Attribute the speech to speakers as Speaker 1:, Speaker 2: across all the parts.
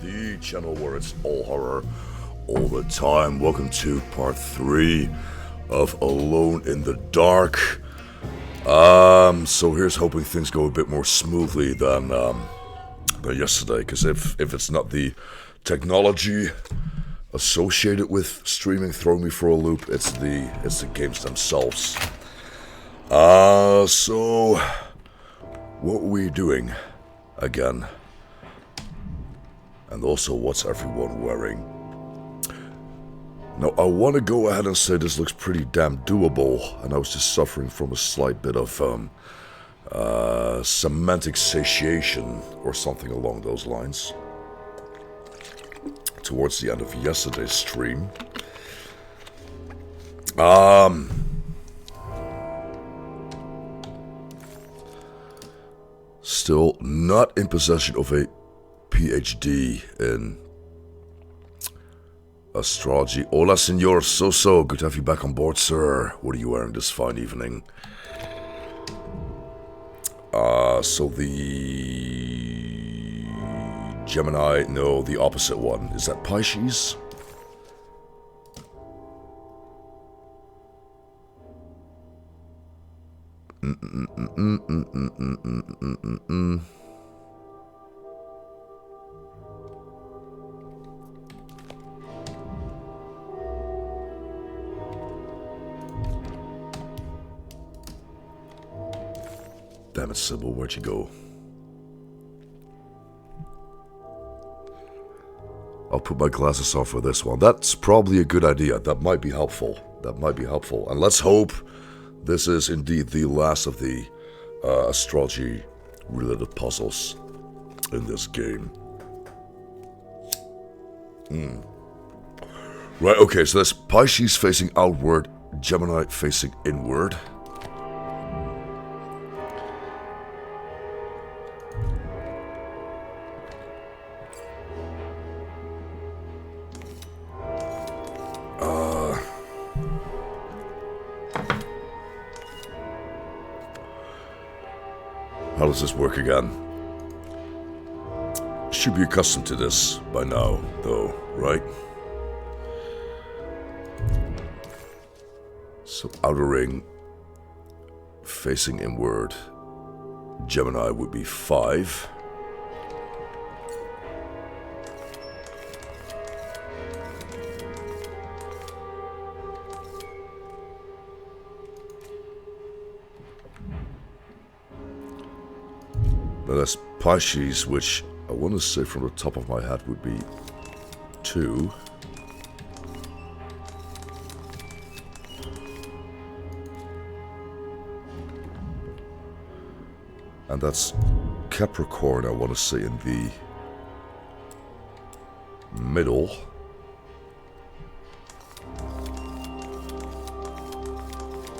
Speaker 1: the channel where it's all horror all the time. Welcome to part 3 of Alone in the Dark. So here's hoping things go a bit more smoothly than yesterday, because if it's not the technology associated with streaming throwing me for a loop, it's the games themselves. So what are we doing again? And also, what's everyone wearing? Now, I want to go ahead and say this looks pretty damn doable, and I was just suffering from a slight bit of semantic satiation or something along those lines towards the end of yesterday's stream. Still not in possession of a PhD in astrology. Hola, Senor Soso. Good to have you back on board, sir. What are you wearing this fine evening? So the Gemini, no, the opposite one. Is that Pisces? Damn it, Sybil, where'd you go? I'll put my glasses on for this one. That's probably a good idea. That might be helpful. And let's hope this is indeed the last of the astrology-related puzzles in this game. Right, okay, so that's Pisces facing outward, Gemini facing inward. How does this work again? Should be accustomed to this by now, though, right? So outer ring facing inward, Gemini would be 5. Now that's Pisces, which I want to say from the top of my head would be 2. And that's Capricorn, I want to say, in the middle.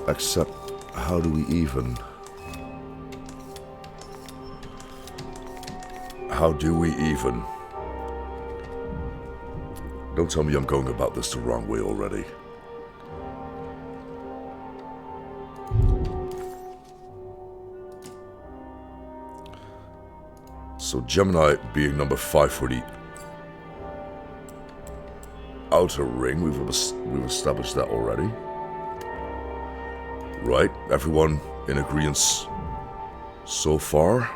Speaker 1: Except, how do we even? How do we even? Don't tell me I'm going about this the wrong way already. So Gemini being number 5 for the outer ring, we've established that already. Right, everyone in agreement so far?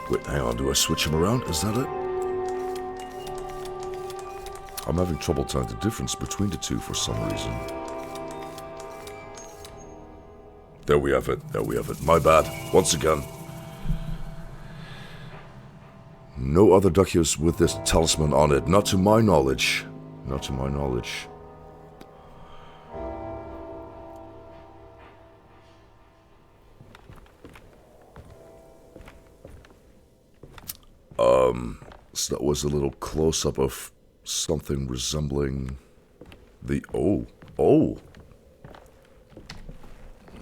Speaker 1: Wait, hang on, do I switch them around? Is that it? I'm having trouble telling the difference between the two for some reason. There we have it, My bad, once again. No other duckies with this talisman on it, not to my knowledge. So that was a little close-up of something resembling the... Oh,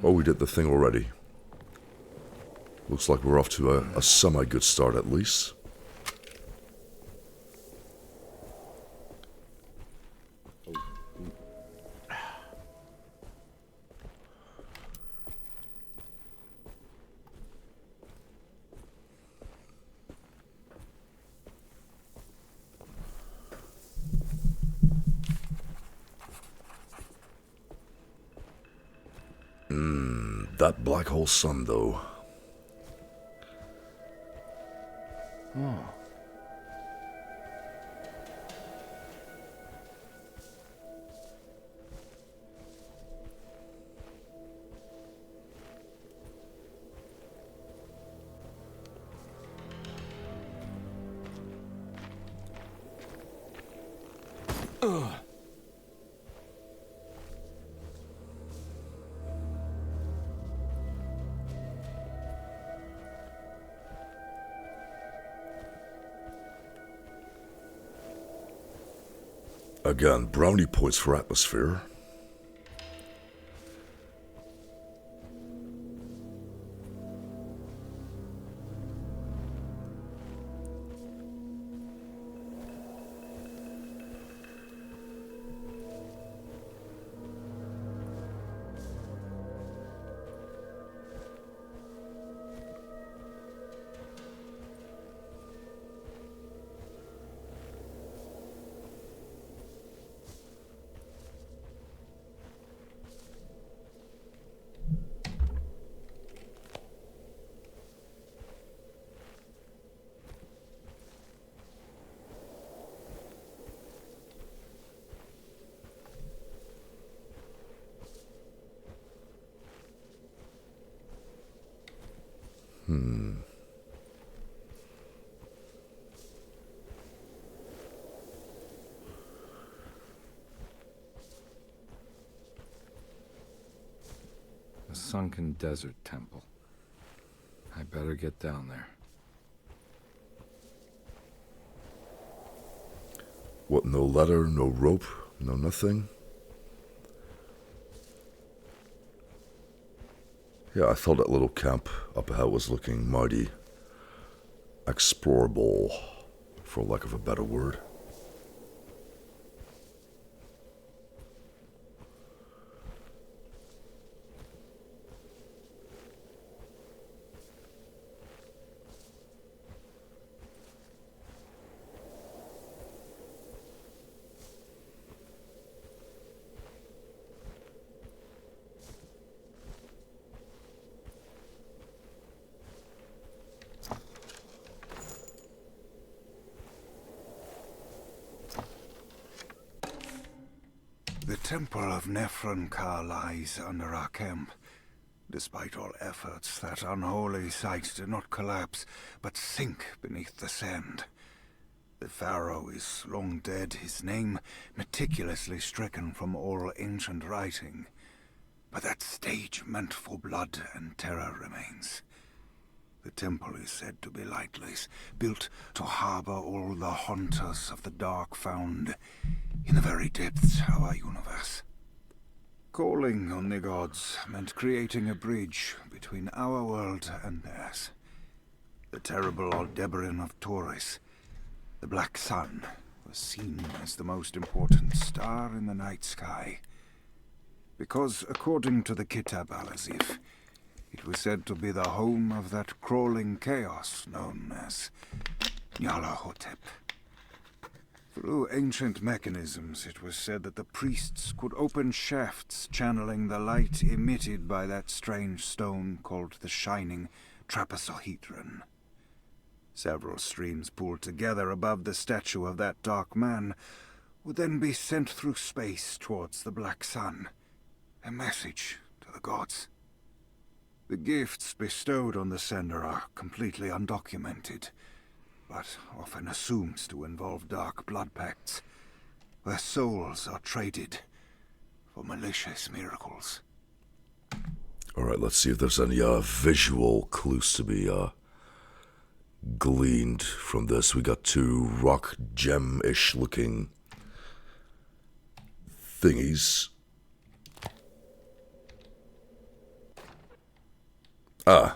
Speaker 1: we did the thing already. Looks like we're off to a semi-good start at least. That black hole sun, though.
Speaker 2: Oh.
Speaker 1: Again, brownie points for atmosphere.
Speaker 2: A sunken desert temple. I better get down there.
Speaker 1: What, no ladder, no rope, no nothing? Yeah, I thought that little camp up ahead was looking mighty explorable, for lack of a better word.
Speaker 3: The Temple of Nephron-Ka lies under our camp. Despite all efforts, that unholy site did not collapse, but sink beneath the sand. The pharaoh is long dead, his name meticulously stricken from all ancient writing. But that stage meant for blood and terror remains. The temple is said to be lightless, built to harbor all the haunters of the dark found in the very depths of our universe. Calling on the gods meant creating a bridge between our world and theirs. The terrible Aldebaran of Taurus, the Black Sun, was seen as the most important star in the night sky. Because, according to the Kitab al-Azif, it was said to be the home of that crawling chaos known as Nyarlathotep. Through ancient mechanisms, it was said that the priests could open shafts channeling the light emitted by that strange stone called the Shining Trapezohedron. Several streams pooled together above the statue of that dark man would then be sent through space towards the Black Sun, a message to the gods. The gifts bestowed on the sender are completely undocumented, but often assumed to involve dark blood pacts, where souls are traded for malicious miracles.
Speaker 1: Alright, let's see if there's any visual clues to be gleaned from this. We got two rock gem-ish looking thingies. Ah.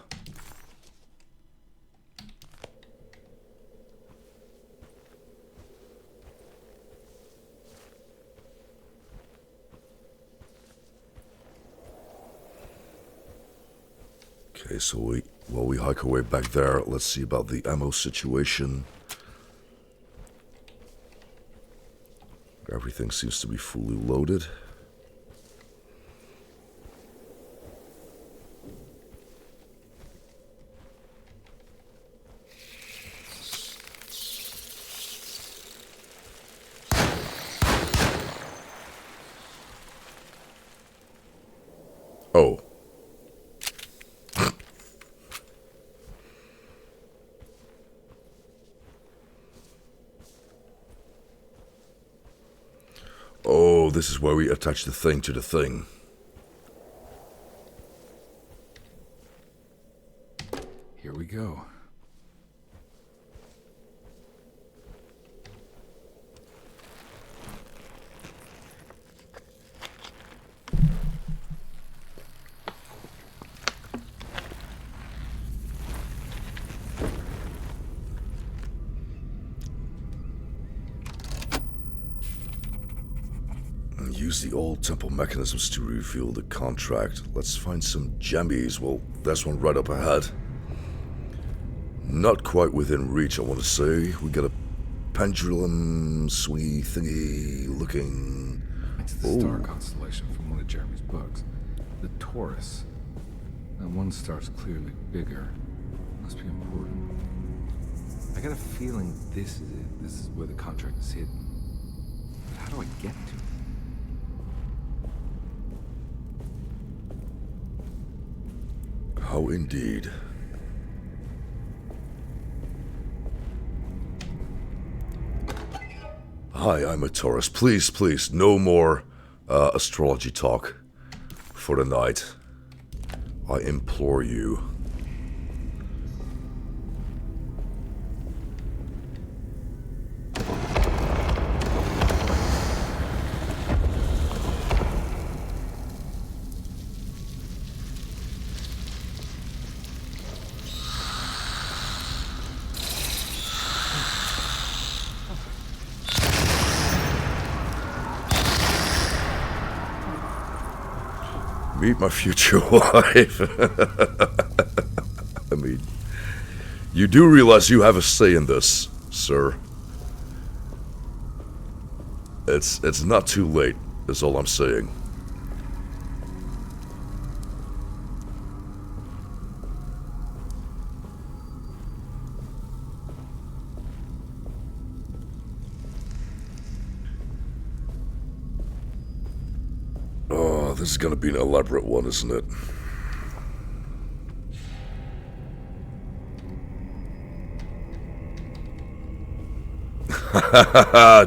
Speaker 1: Okay, so while we hike our way back there, let's see about the ammo situation. Everything seems to be fully loaded. Oh. Oh, this is where we attach the thing to the thing.
Speaker 2: Here we go.
Speaker 1: Use the old temple mechanisms to reveal the contract. Let's find some jambies. Well, there's one right up ahead. Not quite within reach, I want to say. We got a pendulum swingy thingy looking.
Speaker 2: It's the star constellation from one of Jeremy's books. The Taurus. That one star's clearly bigger. Must be important. I got a feeling this is it. This is where the contract is hidden. But how do I get to it?
Speaker 1: How indeed. Hi, I'm a Taurus. Please, please, no more astrology talk for the night. I implore you. Meet my future wife. I mean, you do realize you have a say in this, sir. It's not too late, is all I'm saying. Oh, this is gonna be an elaborate one, isn't it?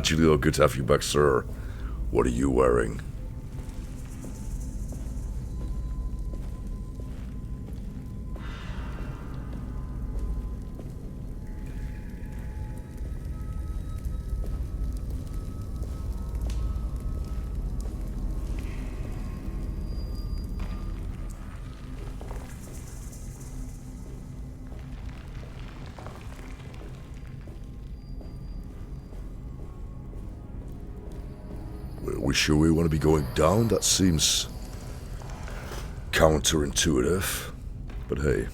Speaker 1: Julio, good to have you back, sir. What are you wearing? We sure we want to be going down? That seems counterintuitive, but hey.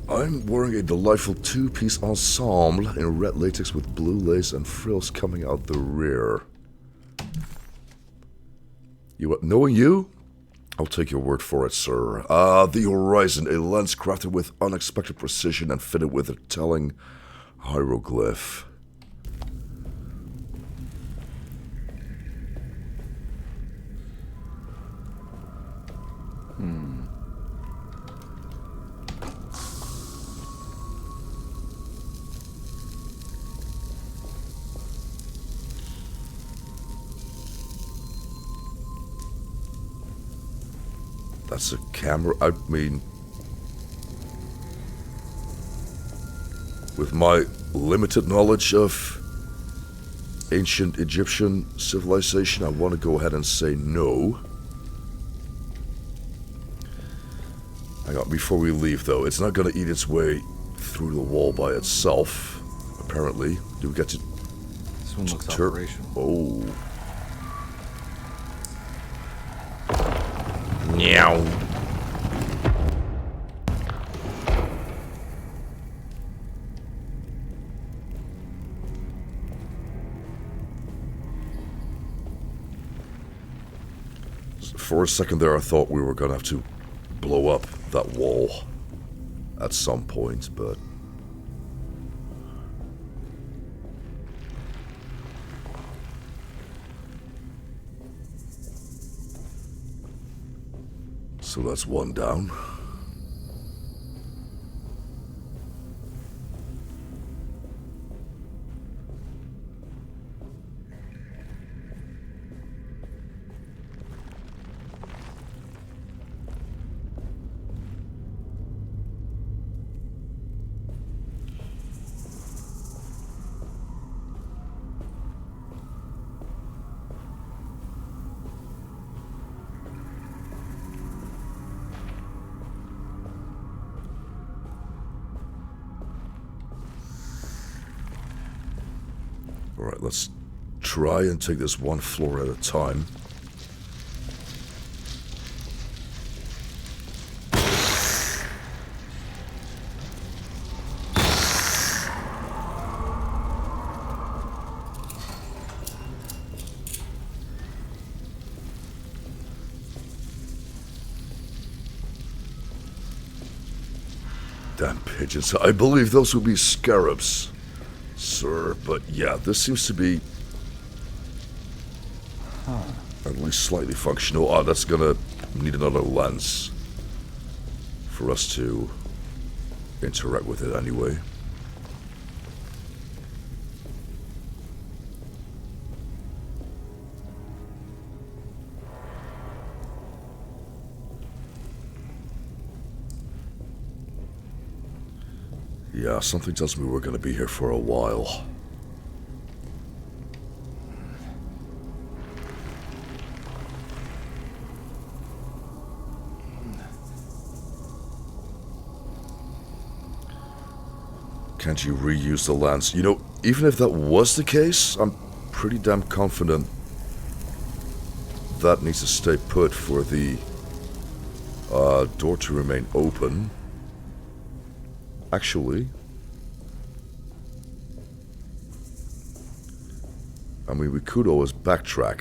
Speaker 1: I'm wearing a delightful two-piece ensemble in red latex with blue lace and frills coming out the rear. Knowing you, I'll take your word for it, sir. The Horizon, a lens crafted with unexpected precision and fitted with a telling hieroglyph. That's a camera. I mean, with my limited knowledge of ancient Egyptian civilization, I want to go ahead and say no. Hang on, before we leave though, it's not going to eat its way through the wall by itself, apparently. Do we get to...
Speaker 2: This one looks operational.
Speaker 1: Oh. Meow. For a second there, I thought we were going to have to blow up that wall at some point, but... So that's one down. Alright, let's try and take this one floor at a time. Damn pigeons. I believe those would be scarabs, sir, but yeah, this seems to be at least slightly functional. Ah, that's gonna need another lens for us to interact with it anyway. Yeah, something tells me we're gonna be here for a while. Can't you reuse the lens? You know, even if that was the case, I'm pretty damn confident that needs to stay put for the door to remain open. Actually, I mean, we could always backtrack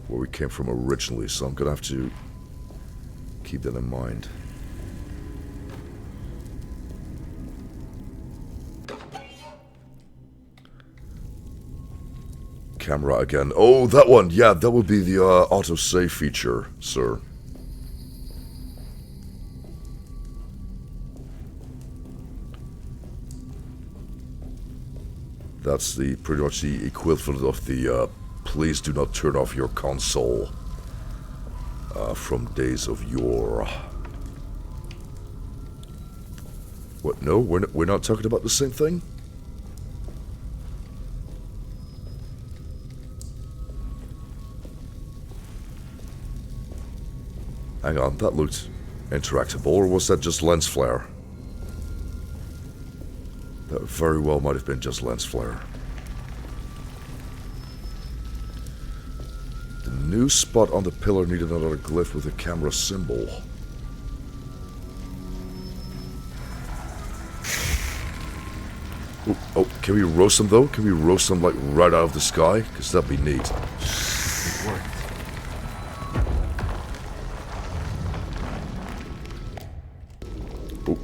Speaker 1: where we came from originally, so I'm gonna have to keep that in mind. Camera again. Oh, that one! Yeah, that would be the autosave feature, sir. That's the pretty much the equivalent of the please do not turn off your console from days of yore. What? No, we're not talking about the same thing? Hang on, that looked interactable, or was that just lens flare? That very well might have been just lens flare. The new spot on the pillar needed another glyph with a camera symbol. Oh, can we roast them though? Can we roast them like right out of the sky? Because that'd be neat.
Speaker 2: It worked.
Speaker 1: Oh.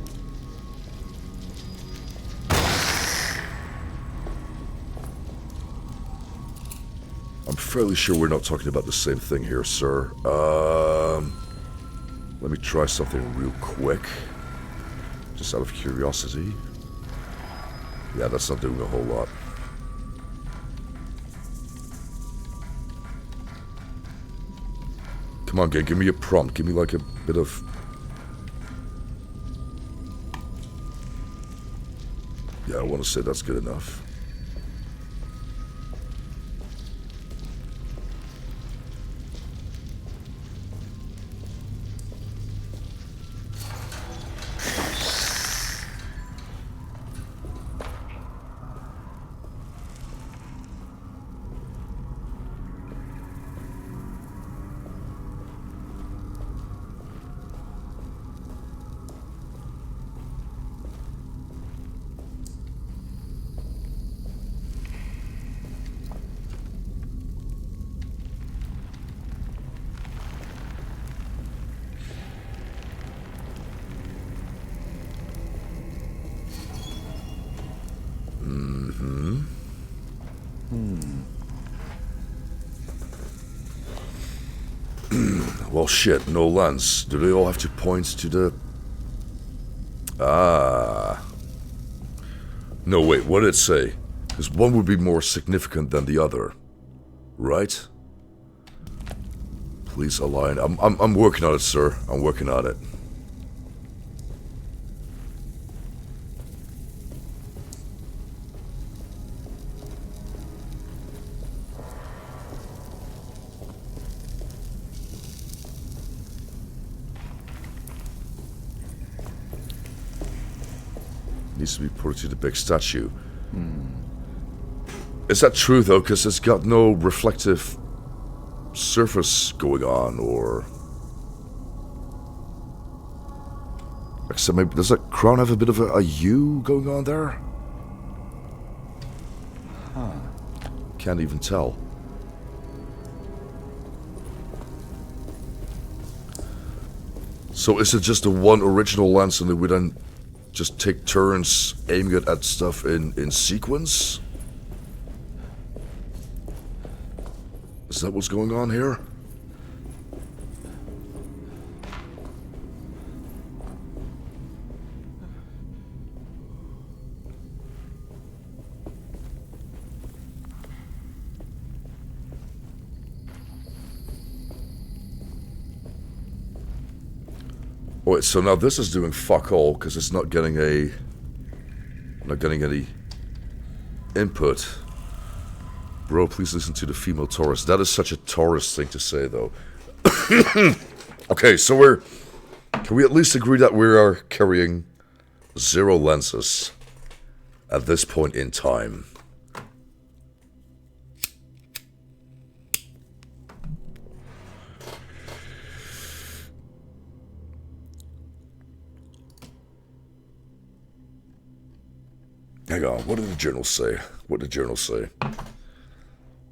Speaker 1: I'm fairly sure we're not talking about the same thing here, sir. Let me try something real quick. Just out of curiosity. Yeah, that's not doing a whole lot. Come Come on, give me a prompt. Give me like a bit of... Yeah, I want to say that's good enough. Well, shit, no lens. Do they all have to point to the... Ah. No, wait, what did it say? Because one would be more significant than the other. Right? Please align. I'm working on it, sir. I'm working on it. Needs to be put to the big statue. Is that true though? Because it's got no reflective surface going on, or... Except maybe, does that crown have a bit of a U going on there? Huh. Can't even tell. So is it just the one original lens and then we then just take turns aiming it at stuff in sequence? Is that what's going on here? Wait, so now this is doing fuck all because it's not getting any input. Bro, please listen to the female Taurus. That is such a Taurus thing to say, though. Okay, so can we at least agree that we are carrying 0 lenses at this point in time? Hang on, what did the journal say? What did the journal say?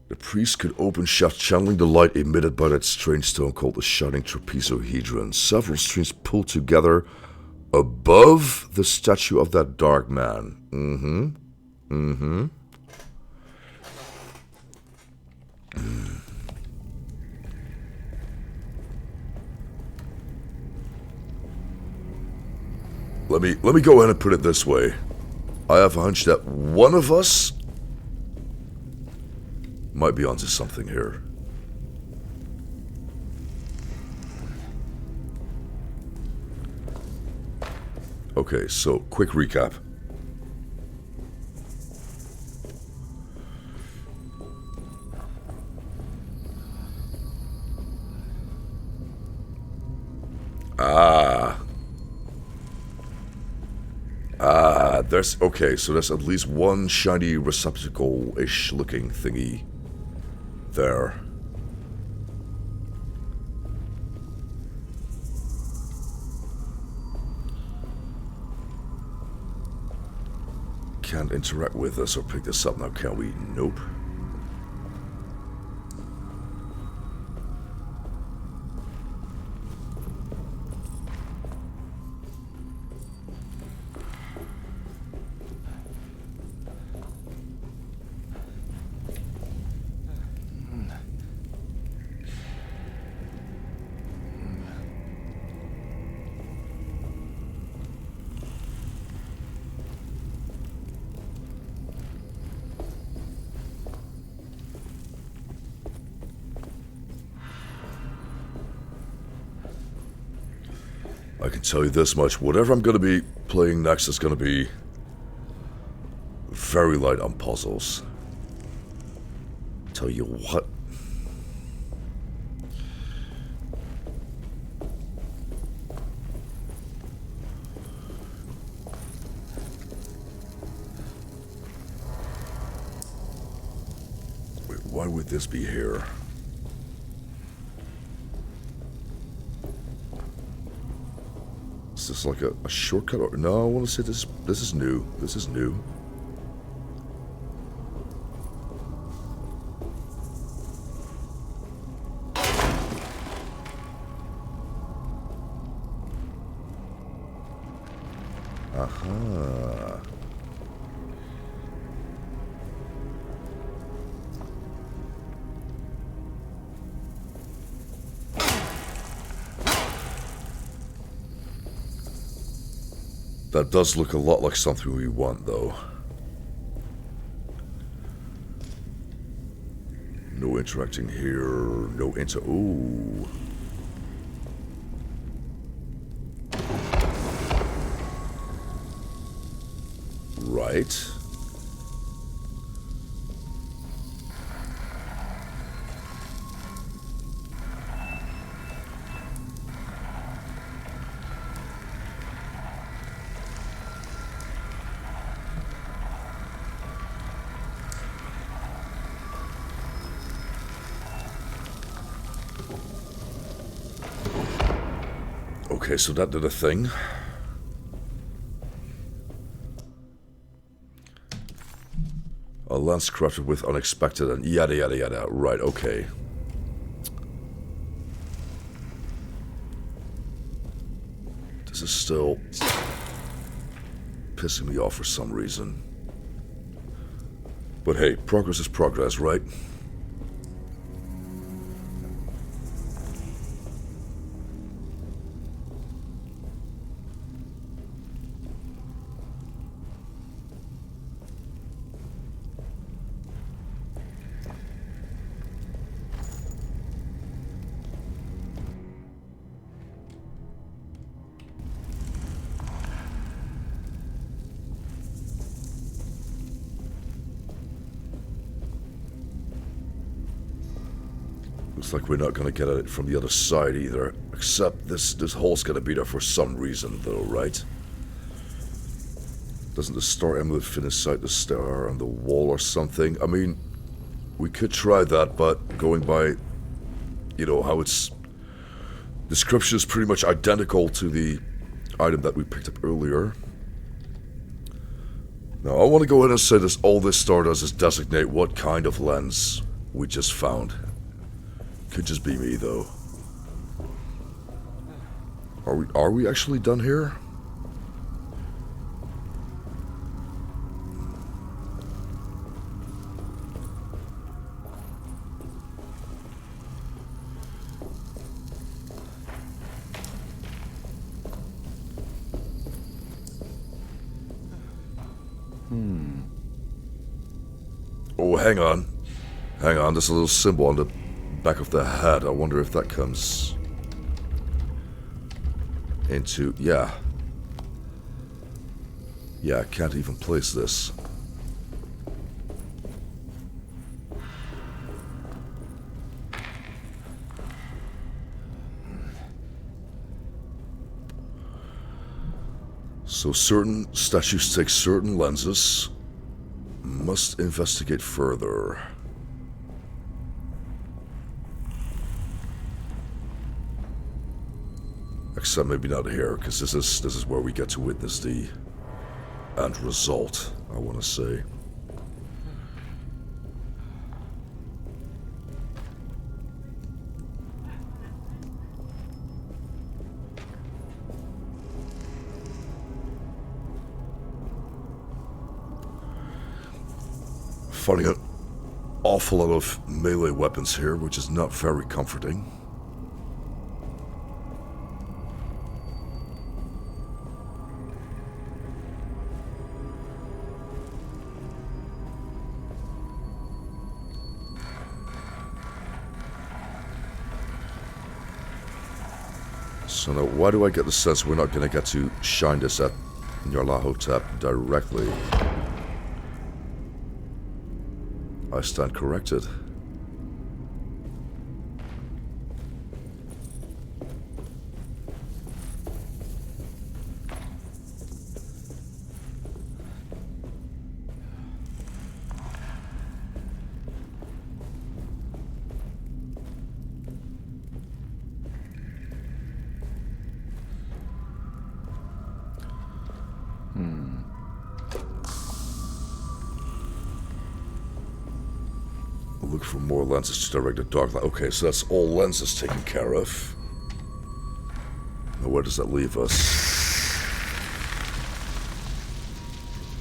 Speaker 1: The priest could open shafts channeling the light emitted by that strange stone called the shining trapezohedron. Several streams pulled together above the statue of that dark man. Let me go ahead and put it this way. I have a hunch that one of us might be onto something here. Okay, so quick recap. There's... Okay, so there's at least one shiny receptacle-ish looking thingy there. Can't interact with us or pick this up now, can we? Nope. I can tell you this much. Whatever I'm going to be playing next is going to be very light on puzzles. Tell you what. Wait, why would this be here? Is this like a shortcut? Or no, I want to say this is new. This is new. Aha. That does look a lot like something we want, though. No interacting here. No ooh. Right. Okay, so that did a thing. A lens crafted with unexpected and yada yada yada. Right, okay. This is still pissing me off for some reason. But hey, progress is progress, right? Looks like we're not gonna get at it from the other side either. Except this hole's gonna be there for some reason though, right? Doesn't the star amulet fit inside the star on the wall or something? I mean, we could try that, but going by, you know, how its description is pretty much identical to the item that we picked up earlier. Now, I want to go ahead and say this, all this star does is designate what kind of lens we just found. Could just be me, though. Are we actually done here? Oh, hang on. Hang on, there's a little symbol on the back of the hat. I wonder if that comes into... Yeah. Yeah, I can't even place this. So certain statues take certain lenses. Must investigate further. Except maybe not here, because this is where we get to witness the end result, I want to say. Finding an awful lot of melee weapons here, which is not very comforting. So now, why do I get the sense we're not going to get to shine this at Nyarlathotep directly? I stand corrected. Look for more lenses to direct the dark light. Okay, so that's all lenses taken care of. Now where does that leave us?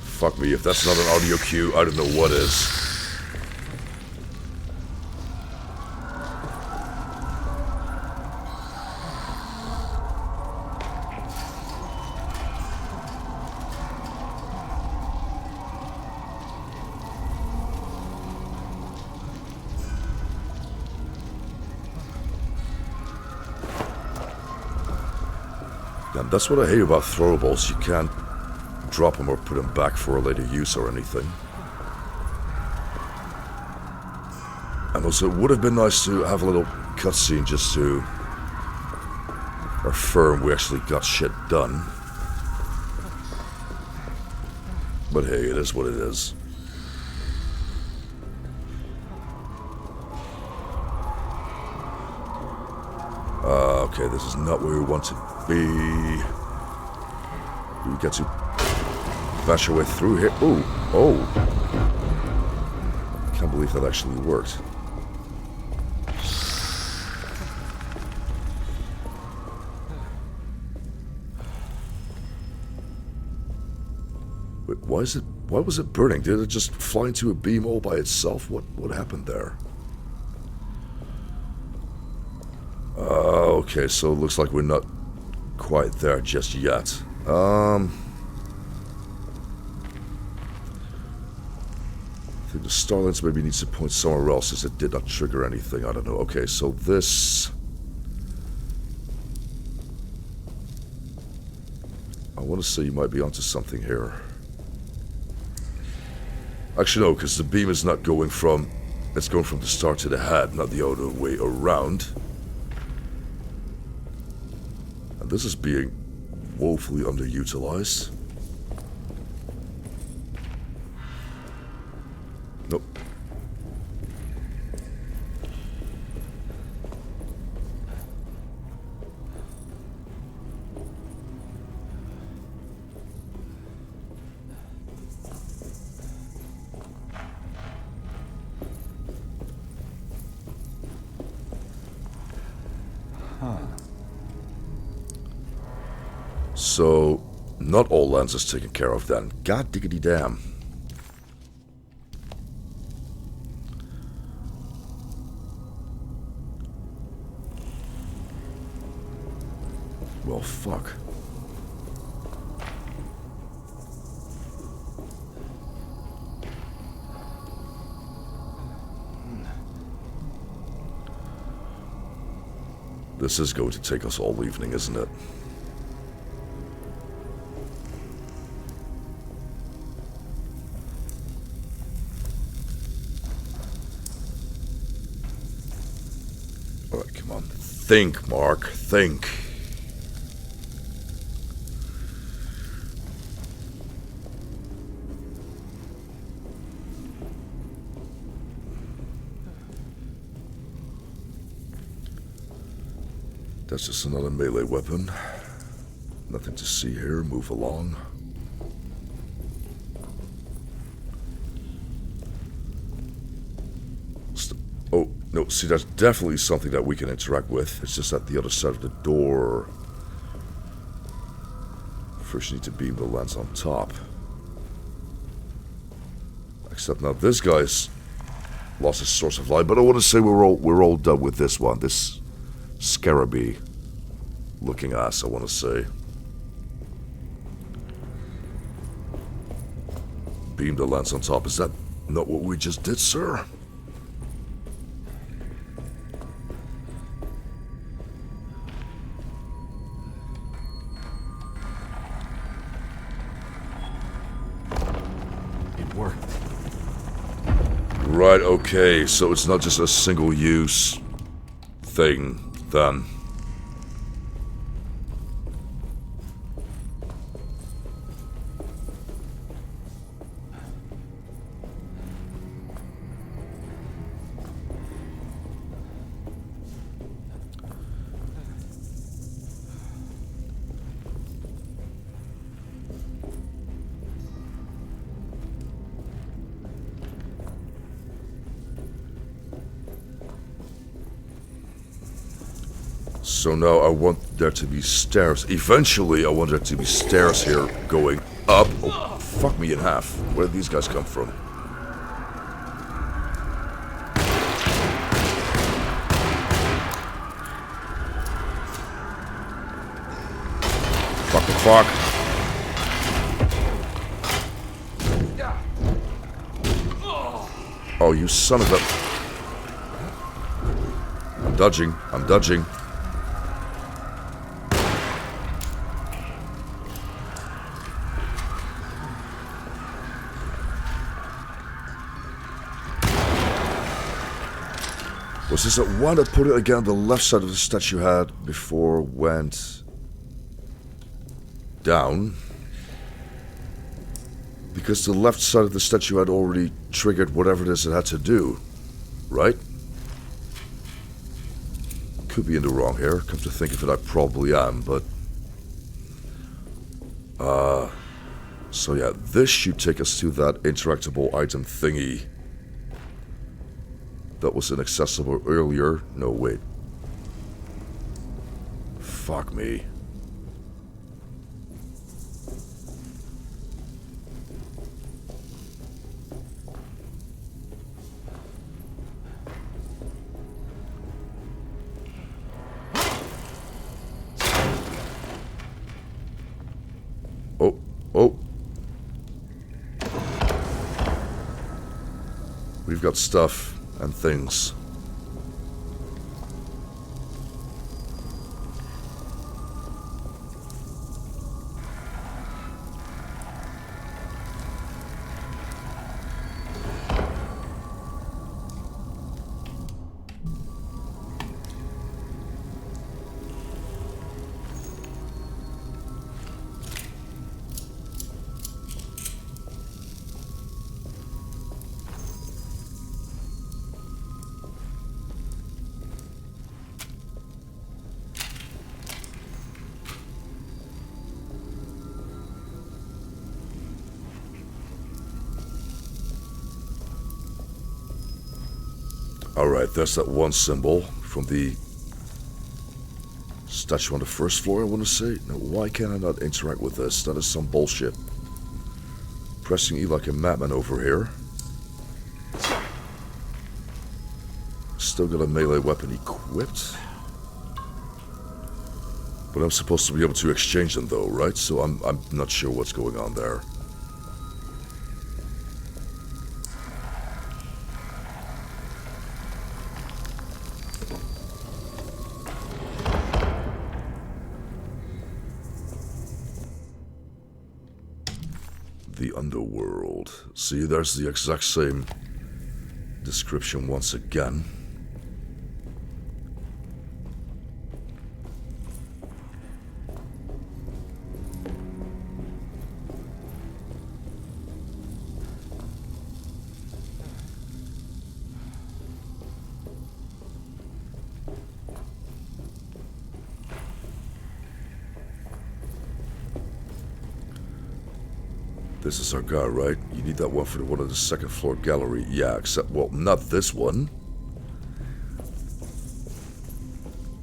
Speaker 1: Fuck me, if that's not an audio cue, I don't know what is. And that's what I hate about throwables. You can't drop them or put them back for a later use or anything. And also, it would have been nice to have a little cutscene just to affirm we actually got shit done. But hey, it is what it is. Okay, this is not where we want to be. Do we get to bash our way through here? Ooh, oh. Can't believe that actually worked. Wait, why was it burning? Did it just fly into a beam all by itself? What happened there? Okay, so it looks like we're not quite there just yet. I think the Starlens maybe needs to point somewhere else as it did not trigger anything. I don't know. Okay, so this... I want to say you might be onto something here. Actually, no, because the beam is not going from... It's going from the start to the head, not the other way around. And this is being woefully underutilized. Nope. So, not all lenses taken care of then. God diggity damn. Well, fuck. This is going to take us all evening, isn't it? Alright, come on. Think, Mark. Think. That's just another melee weapon. Nothing to see here. Move along. Oh, no, see, that's definitely something that we can interact with. It's just at the other side of the door. First you need to beam the lens on top. Except now this guy's lost his source of light, but I want to say we're all done with this one. This Scarabee looking ass, I want to say. Beam the lens on top. Is that not what we just did, sir? Right, okay, so it's not just a single-use thing, then. So now I want there to be stairs. Eventually, I want there to be stairs here going up. Oh, fuck me in half. Where did these guys come from? Fuck the fuck. Oh, you son of a... I'm dodging. I'm dodging. Was this the one that put it again on the left side of the statue had before went down? Because the left side of the statue had already triggered whatever it is it had to do, right? Could be in the wrong here. Come to think of it, I probably am, but... So yeah, this should take us to that interactable item thingy that was inaccessible earlier. No, wait. Fuck me. Oh, oh. We've got stuff and things. Alright, there's that one symbol from the statue on the first floor, I want to say. Now, why can I not interact with this? That is some bullshit. Pressing E like a madman over here. Still got a melee weapon equipped. But I'm supposed to be able to exchange them though, right? So I'm not sure what's going on there. The underworld. See, there's the exact same description once again. This is our guy, right? You need that one for one of the second floor gallery. Yeah, except, well, not this one.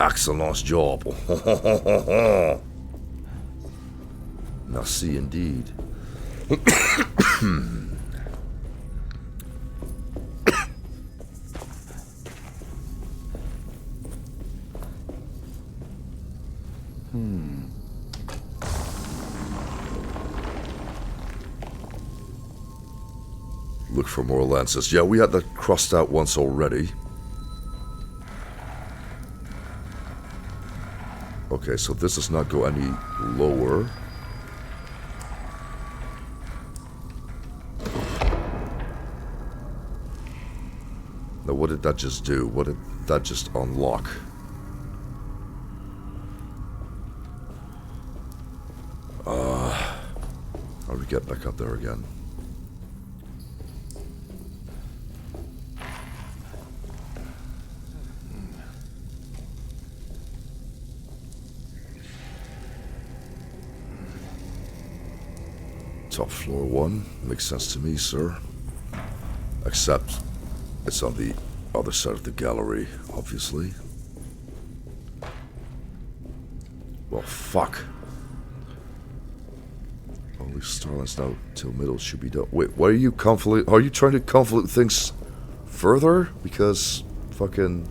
Speaker 1: Excellent job. Merci indeed. Look for more lances. Yeah, we had that crossed out once already. Okay, so this does not go any lower. Now, what did that just do? What did that just unlock? How do we get back up there again? Top floor 1. Makes sense to me, sir. Except it's on the other side of the gallery, obviously. Well, fuck. Only Starlines now till middle should be done. Wait, why are you are you trying to convolute things further? Because fucking...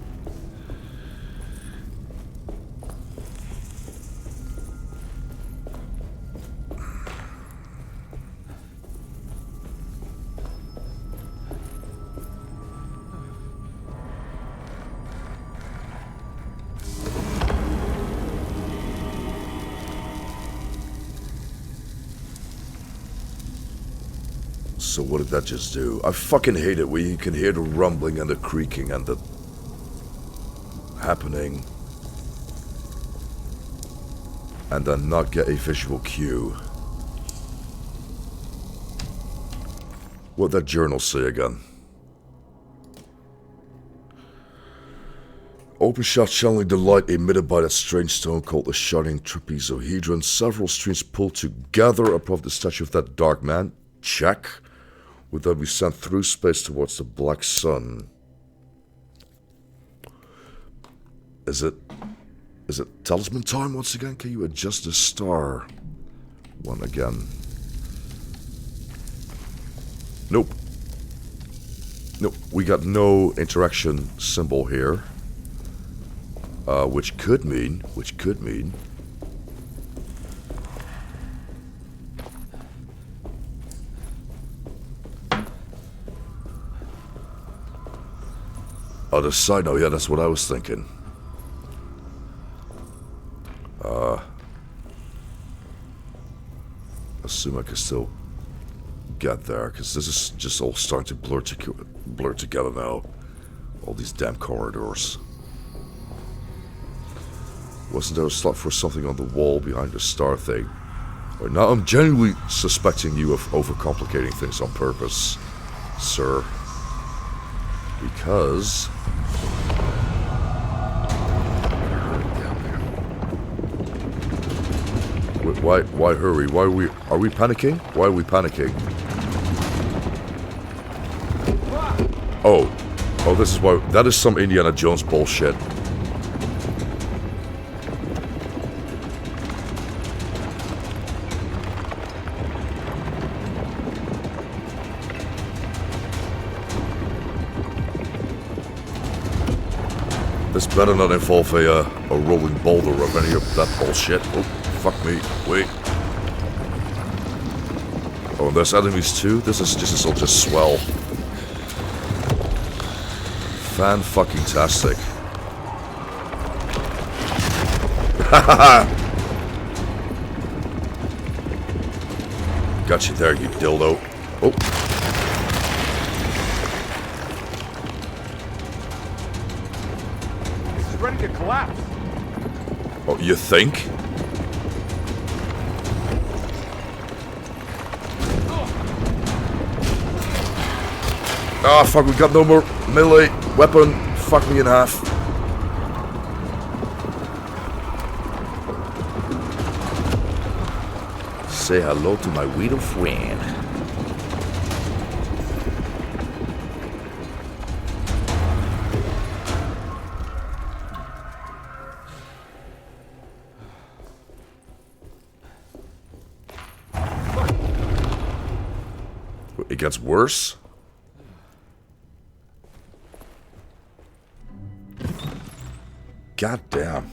Speaker 1: So what did that just do? I fucking hate it when you can hear the rumbling and the creaking and the happening and then not get a visual cue. What'd that journal say again? Open shaft channeling the light emitted by that strange stone called the shining trapezohedron. Several streams pulled together above the statue of that dark man. Check. Would that be sent through space towards the black sun? Is it talisman time once again? Can you adjust the star one again? Nope. Nope. We got no interaction symbol here. Which could mean. Other side, oh yeah, that's what I was thinking. Assume I can still get there, because this is just all starting to blur together now. All these damn corridors. Wasn't there a slot for something on the wall behind the star thing? Right, now I'm genuinely suspecting you of overcomplicating things on purpose, sir. Because... Why hurry? Are we panicking? Why are we panicking? Oh, this is why. That is some Indiana Jones bullshit. This better not involve a rolling boulder of any of that bullshit. Oh, fuck me. Wait. Oh, and there's enemies too? This is all just swell. Fan-fucking-tastic. Got you there, you dildo. Oh.
Speaker 2: Ready to collapse.
Speaker 1: Oh, you think? Ah, fuck, we got no more melee weapon. Fuck me in half. Say hello to my little friend. It gets worse? God damn.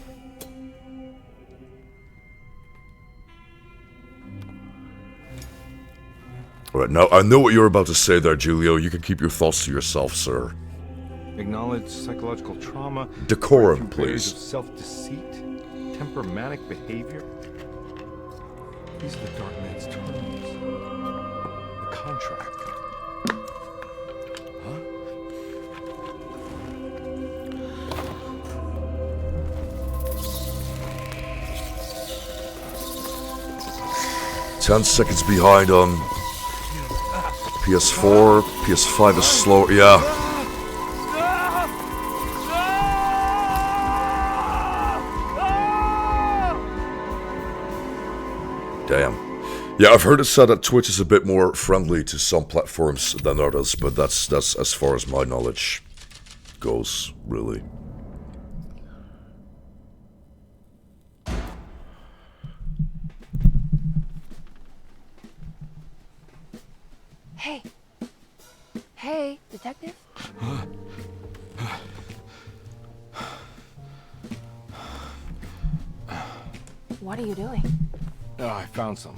Speaker 1: Alright, now I know what you're about to say there, Julio. You can keep your thoughts to yourself, sir.
Speaker 2: Acknowledge psychological trauma.
Speaker 1: Decorum, please.
Speaker 2: Self-deceit, temperamentic behavior. These are the Dark Man's terms. The contract. Huh?
Speaker 1: 10 seconds behind on PS4. PS5 is slow. Yeah. Damn. Yeah, I've heard it said that Twitch is a bit more friendly to some platforms than others, but that's as far as my knowledge goes, really.
Speaker 4: Hey. Hey, detective? What are you doing?
Speaker 2: Oh, I found some.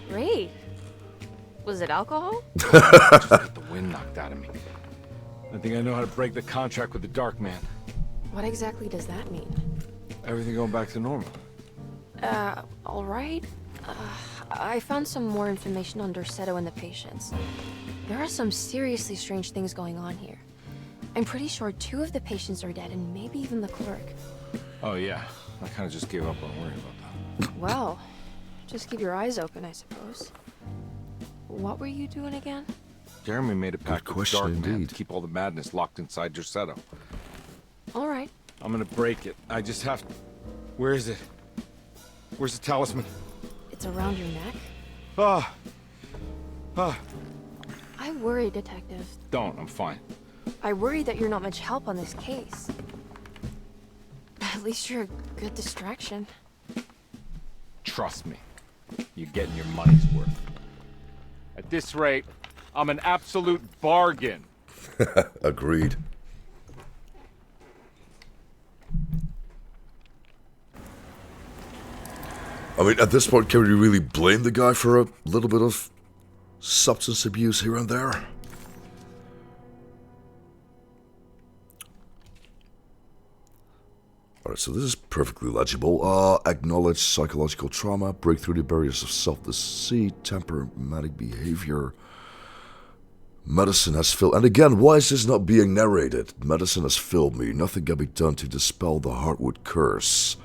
Speaker 4: Great. Was it alcohol?
Speaker 2: Just got the wind knocked out of me. I think I know how to break the contract with the Dark Man.
Speaker 4: What exactly does that mean?
Speaker 2: Everything going back to normal.
Speaker 4: All right. I found some more information on Dorsetto and the patients. There are some seriously strange things going on here. I'm pretty sure 2 of the patients are dead, and maybe even the clerk.
Speaker 2: Oh yeah, I kind of just gave up on worrying about that.
Speaker 4: Well, just keep your eyes open, I suppose. What were you doing again?
Speaker 2: Jeremy made a pact with the Dark Man
Speaker 1: indeed.
Speaker 2: to keep all the madness locked inside Dorsetto.
Speaker 4: All right.
Speaker 2: I'm gonna break it. I just have to... Where is it? Where's the talisman?
Speaker 4: It's around your neck.
Speaker 2: Ah!
Speaker 4: I worry, detective.
Speaker 2: Don't, I'm fine.
Speaker 4: I worry that you're not much help on this case. At least you're a good distraction.
Speaker 2: Trust me. You're getting your money's worth. At this rate, I'm an absolute bargain.
Speaker 1: Agreed. I mean, at this point, can we really blame the guy for a little bit of substance abuse here and there? Alright, so this is perfectly legible. Acknowledge psychological trauma, break through the barriers of self-deceit, temperamental behavior. Medicine has failed. And again, why is this not being narrated? Medicine has failed me. Nothing can be done to dispel the Heartwood curse.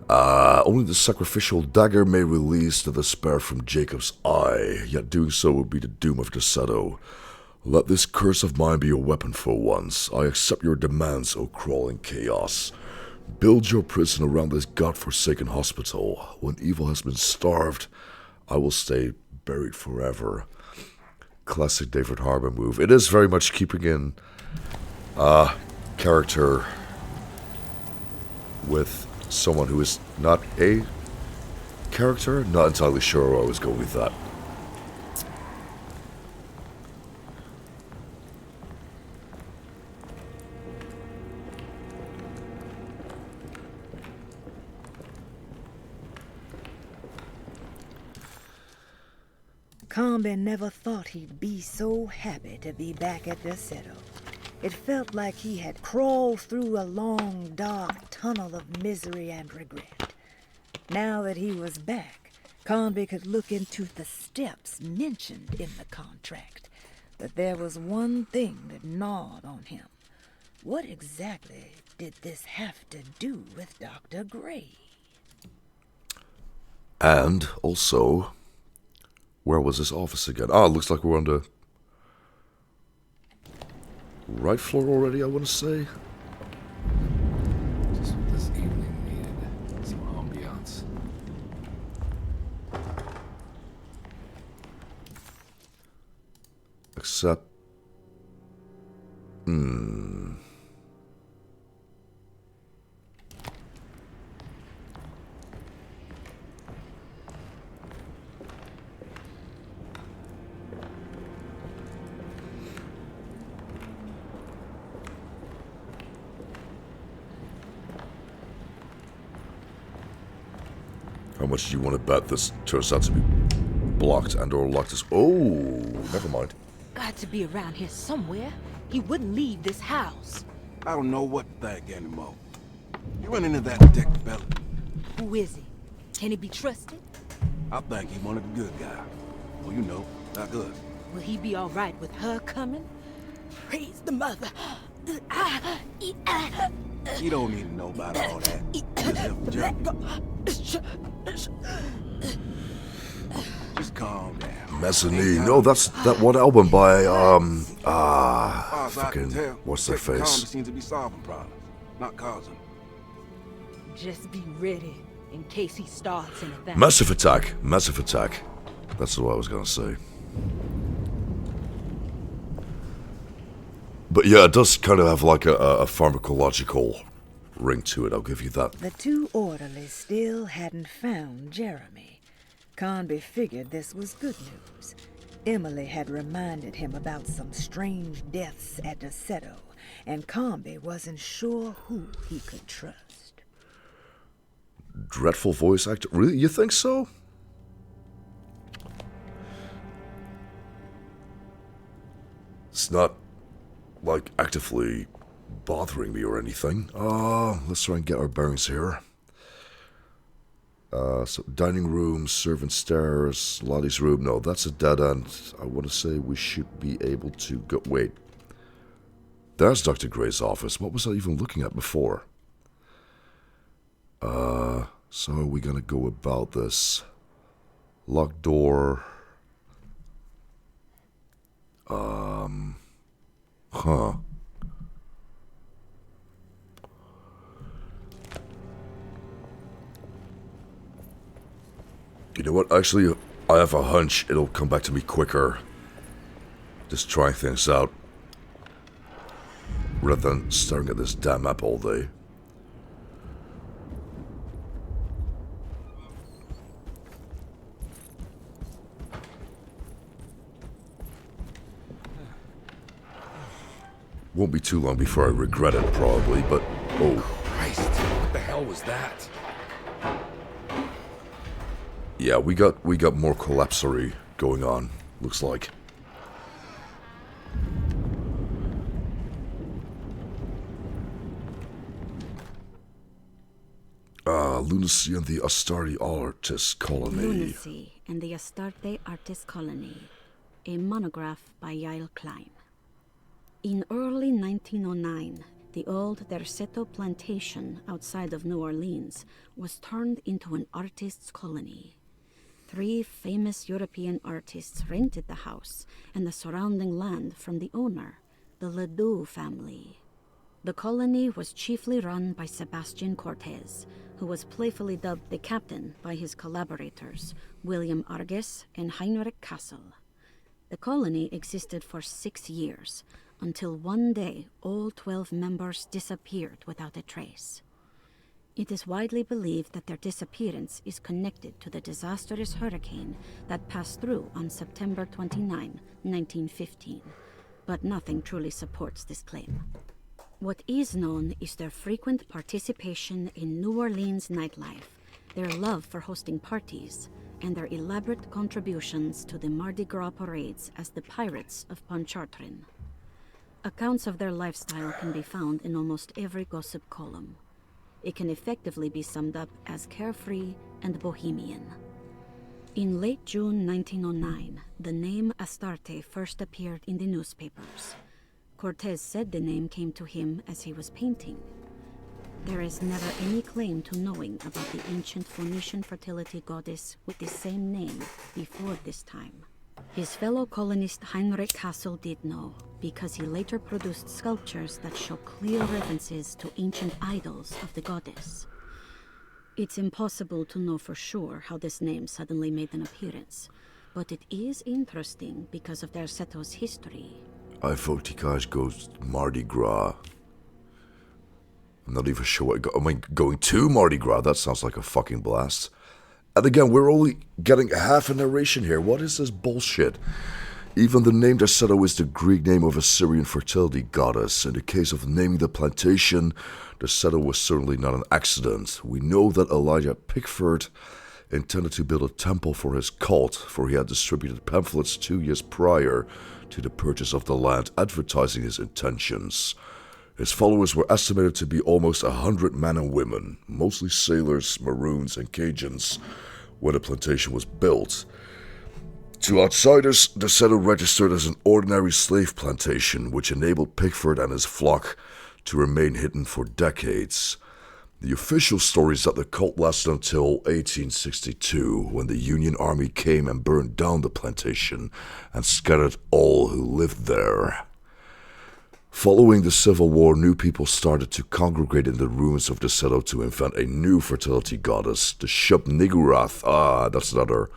Speaker 1: Only the sacrificial dagger may release the despair from Jacob's eye, yet doing so would be the doom of Dorsetto. Let this curse of mine be a weapon for once. I accept your demands, O crawling chaos. Build your prison around this godforsaken hospital. When evil has been starved, I will stay buried forever. Classic David Harbour move. It is very much keeping in character with someone who is not a character. Not entirely sure where I was going with that.
Speaker 5: Combe never thought he'd be so happy to be back at Dorsetto. It felt like he had crawled through a long, dark tunnel of misery and regret. Now that he was back, Combe could look into the steps mentioned in the contract. But there was one thing that gnawed on him. What exactly did this have to do with Dr. Gray?
Speaker 1: And also, where was his office again? Ah, it looks like we're on the right floor already, I want to say.
Speaker 2: Just what this evening needed. Some ambiance.
Speaker 1: Except... How much do you want to bet this turns out to be blocked and or locked as... Oh, never mind.
Speaker 6: Got to be around here somewhere. He wouldn't leave this house.
Speaker 7: I don't know what to think anymore. You run into that Detective Bella.
Speaker 6: Who is he? Can he be trusted?
Speaker 7: I think he one of the good guys. Well, you know, like us.
Speaker 6: Will he be all right with her coming? Praise the mother.
Speaker 7: You don't need to know about all that. Just help Jeremy. Just calm down.
Speaker 1: Mezzanine. No, that's that one album by
Speaker 7: As far as I can
Speaker 1: fucking
Speaker 7: tell,
Speaker 1: what's their
Speaker 7: protecting
Speaker 1: face?
Speaker 7: calm seems to be solving problems, not causing.
Speaker 6: Just be ready in case he starts anything.
Speaker 1: Massive Attack. Massive Attack. That's what I was gonna say. But yeah, it does kind of have like a pharmacological ring to it, I'll give you that.
Speaker 5: The two orderlies still hadn't found Jeremy. Conby figured this was good news. Emily had reminded him about some strange deaths at Deseto, and Conby wasn't sure who he could trust.
Speaker 1: Dreadful voice actor. Really? You think so? It's not, like, actively bothering me or anything. Let's try and get our bearings here. So dining room, servant stairs, Lottie's room. No, that's a dead end. I want to say we should be able to go... Wait. There's Dr. Gray's office. What was I even looking at before? So how are we gonna go about this? Locked door. Huh. You know what? Actually, I have a hunch it'll come back to me quicker. Just trying things out. Rather than staring at this damn map all day. Won't be too long before I regret it, probably, but... Oh.
Speaker 2: Christ, what the hell was that?
Speaker 1: Yeah, we got more collapsory going on, looks like. Lunacy and the Astarte Artist Colony.
Speaker 8: Lunacy and the Astarte Artist Colony, a monograph by Yael Klein. In early 1909, the old Derceto plantation outside of New Orleans was turned into an artist's colony. 3 famous European artists rented the house and the surrounding land from the owner, the Ledoux family. The colony was chiefly run by Sebastian Cortez, who was playfully dubbed the captain by his collaborators, William Arges and Heinrich Kassel. The colony existed for 6 years, until one day all 12 members disappeared without a trace. It is widely believed that their disappearance is connected to the disastrous hurricane that passed through on September 29, 1915, but nothing truly supports this claim. What is known is their frequent participation in New Orleans nightlife, their love for hosting parties, and their elaborate contributions to the Mardi Gras parades as the Pirates of Pontchartrain. Accounts of their lifestyle can be found in almost every gossip column. It can effectively be summed up as carefree and bohemian. In late June 1909, the name Astarte first appeared in the newspapers. Cortez said the name came to him as he was painting. There is never any claim to knowing about the ancient Phoenician fertility goddess with the same name before this time. His fellow colonist Heinrich Kassel did know, because he later produced sculptures that show clear references to ancient idols of the goddess. It's impossible to know for sure how this name suddenly made an appearance, but it is interesting because of Derseto's history.
Speaker 1: I vote you guys go Mardi Gras. I'm not even sure what going to Mardi Gras, that sounds like a fucking blast. And again, we're only getting half a narration here. What is this bullshit? Even the name Derceto is the Greek name of a Syrian fertility goddess. In the case of naming the plantation, Derceto was certainly not an accident. We know that Elijah Pickford intended to build a temple for his cult, for he had distributed pamphlets 2 years prior to the purchase of the land advertising his intentions. His followers were estimated to be almost 100 men and women, mostly sailors, Maroons, and Cajuns, when the plantation was built. To outsiders, Derceto registered as an ordinary slave plantation, which enabled Pickford and his flock to remain hidden for decades. The official story is that the cult lasted until 1862, when the Union Army came and burned down the plantation and scattered all who lived there. Following the Civil War, new people started to congregate in the ruins of the Seto to invent a new fertility goddess, the Shub-Niggurath. That's another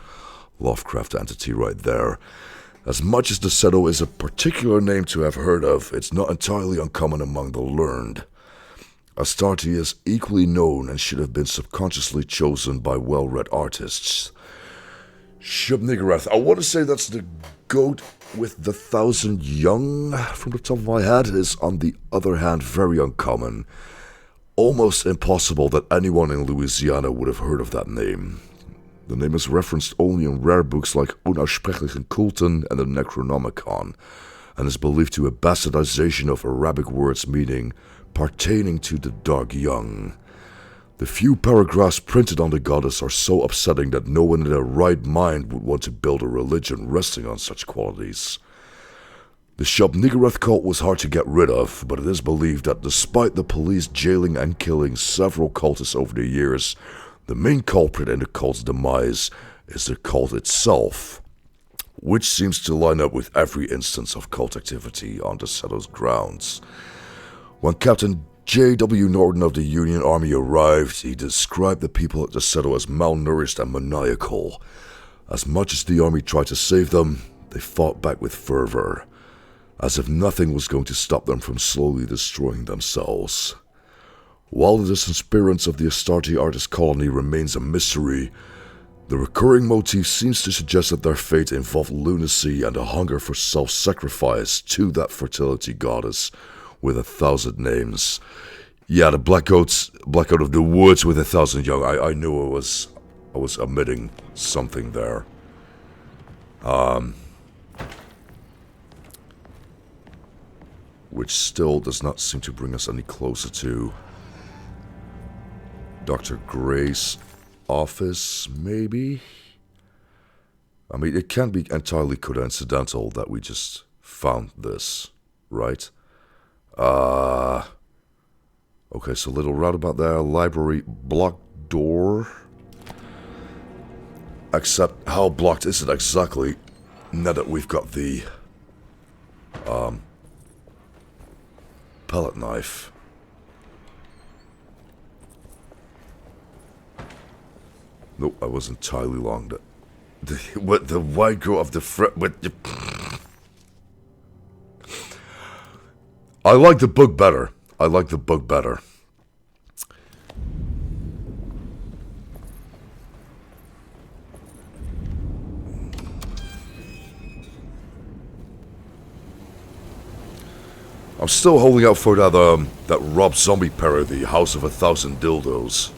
Speaker 1: Lovecraft entity right there. As much as the Seto is a particular name to have heard of, it's not entirely uncommon among the learned. Astarte is equally known and should have been subconsciously chosen by well-read artists. Shub-Niggurath, I want to say that's the goat with the 1,000 young, from the top of my head, is on the other hand very uncommon. Almost impossible that anyone in Louisiana would have heard of that name. The name is referenced only in rare books like Unaussprechlichen Kulten and the Necronomicon, and is believed to be a bastardization of Arabic words meaning pertaining to the dog young. The few paragraphs printed on the goddess are so upsetting that no one in their right mind would want to build a religion resting on such qualities. The Shub-Niggurath cult was hard to get rid of, but it is believed that despite the police jailing and killing several cultists over the years, the main culprit in the cult's demise is the cult itself, which seems to line up with every instance of cult activity on the Seto's grounds. When Captain J.W. Norton of the Union Army arrived, he described the people at the Seto as malnourished and maniacal. As much as the army tried to save them, they fought back with fervor, as if nothing was going to stop them from slowly destroying themselves. While the disappearance of the Astarte artist colony remains a mystery, the recurring motif seems to suggest that their fate involved lunacy and a hunger for self-sacrifice to that fertility goddess with 1,000 names. Yeah, the Black Goat of the Woods with 1,000 young. I knew I was omitting something there. Which still does not seem to bring us any closer to Dr. Gray's office, maybe? I mean, it can be entirely coincidental that we just found this, right? Okay, so little roundabout there, library, blocked door. Except, how blocked is it exactly, now that we've got the, pellet knife? Nope, I was entirely wrong. With the white girl of the with the... I like the book better. I like the book better. I'm still holding out for that Rob Zombie parody, House of 1,000 Dildos.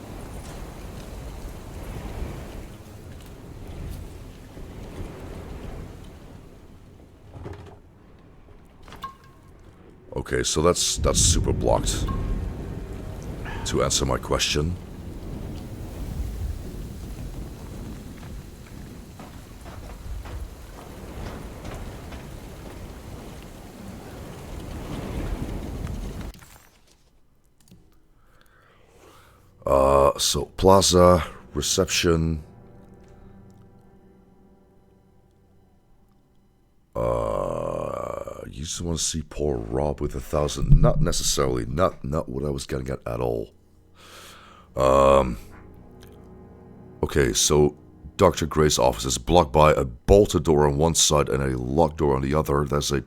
Speaker 1: Okay, so that's super blocked. To answer my question. So plaza, reception. You just want to see poor Rob with 1,000. Not necessarily. Not what I was getting at all. Okay, so Dr. Gray's office is blocked by a bolted door on one side and a locked door on the other. There's a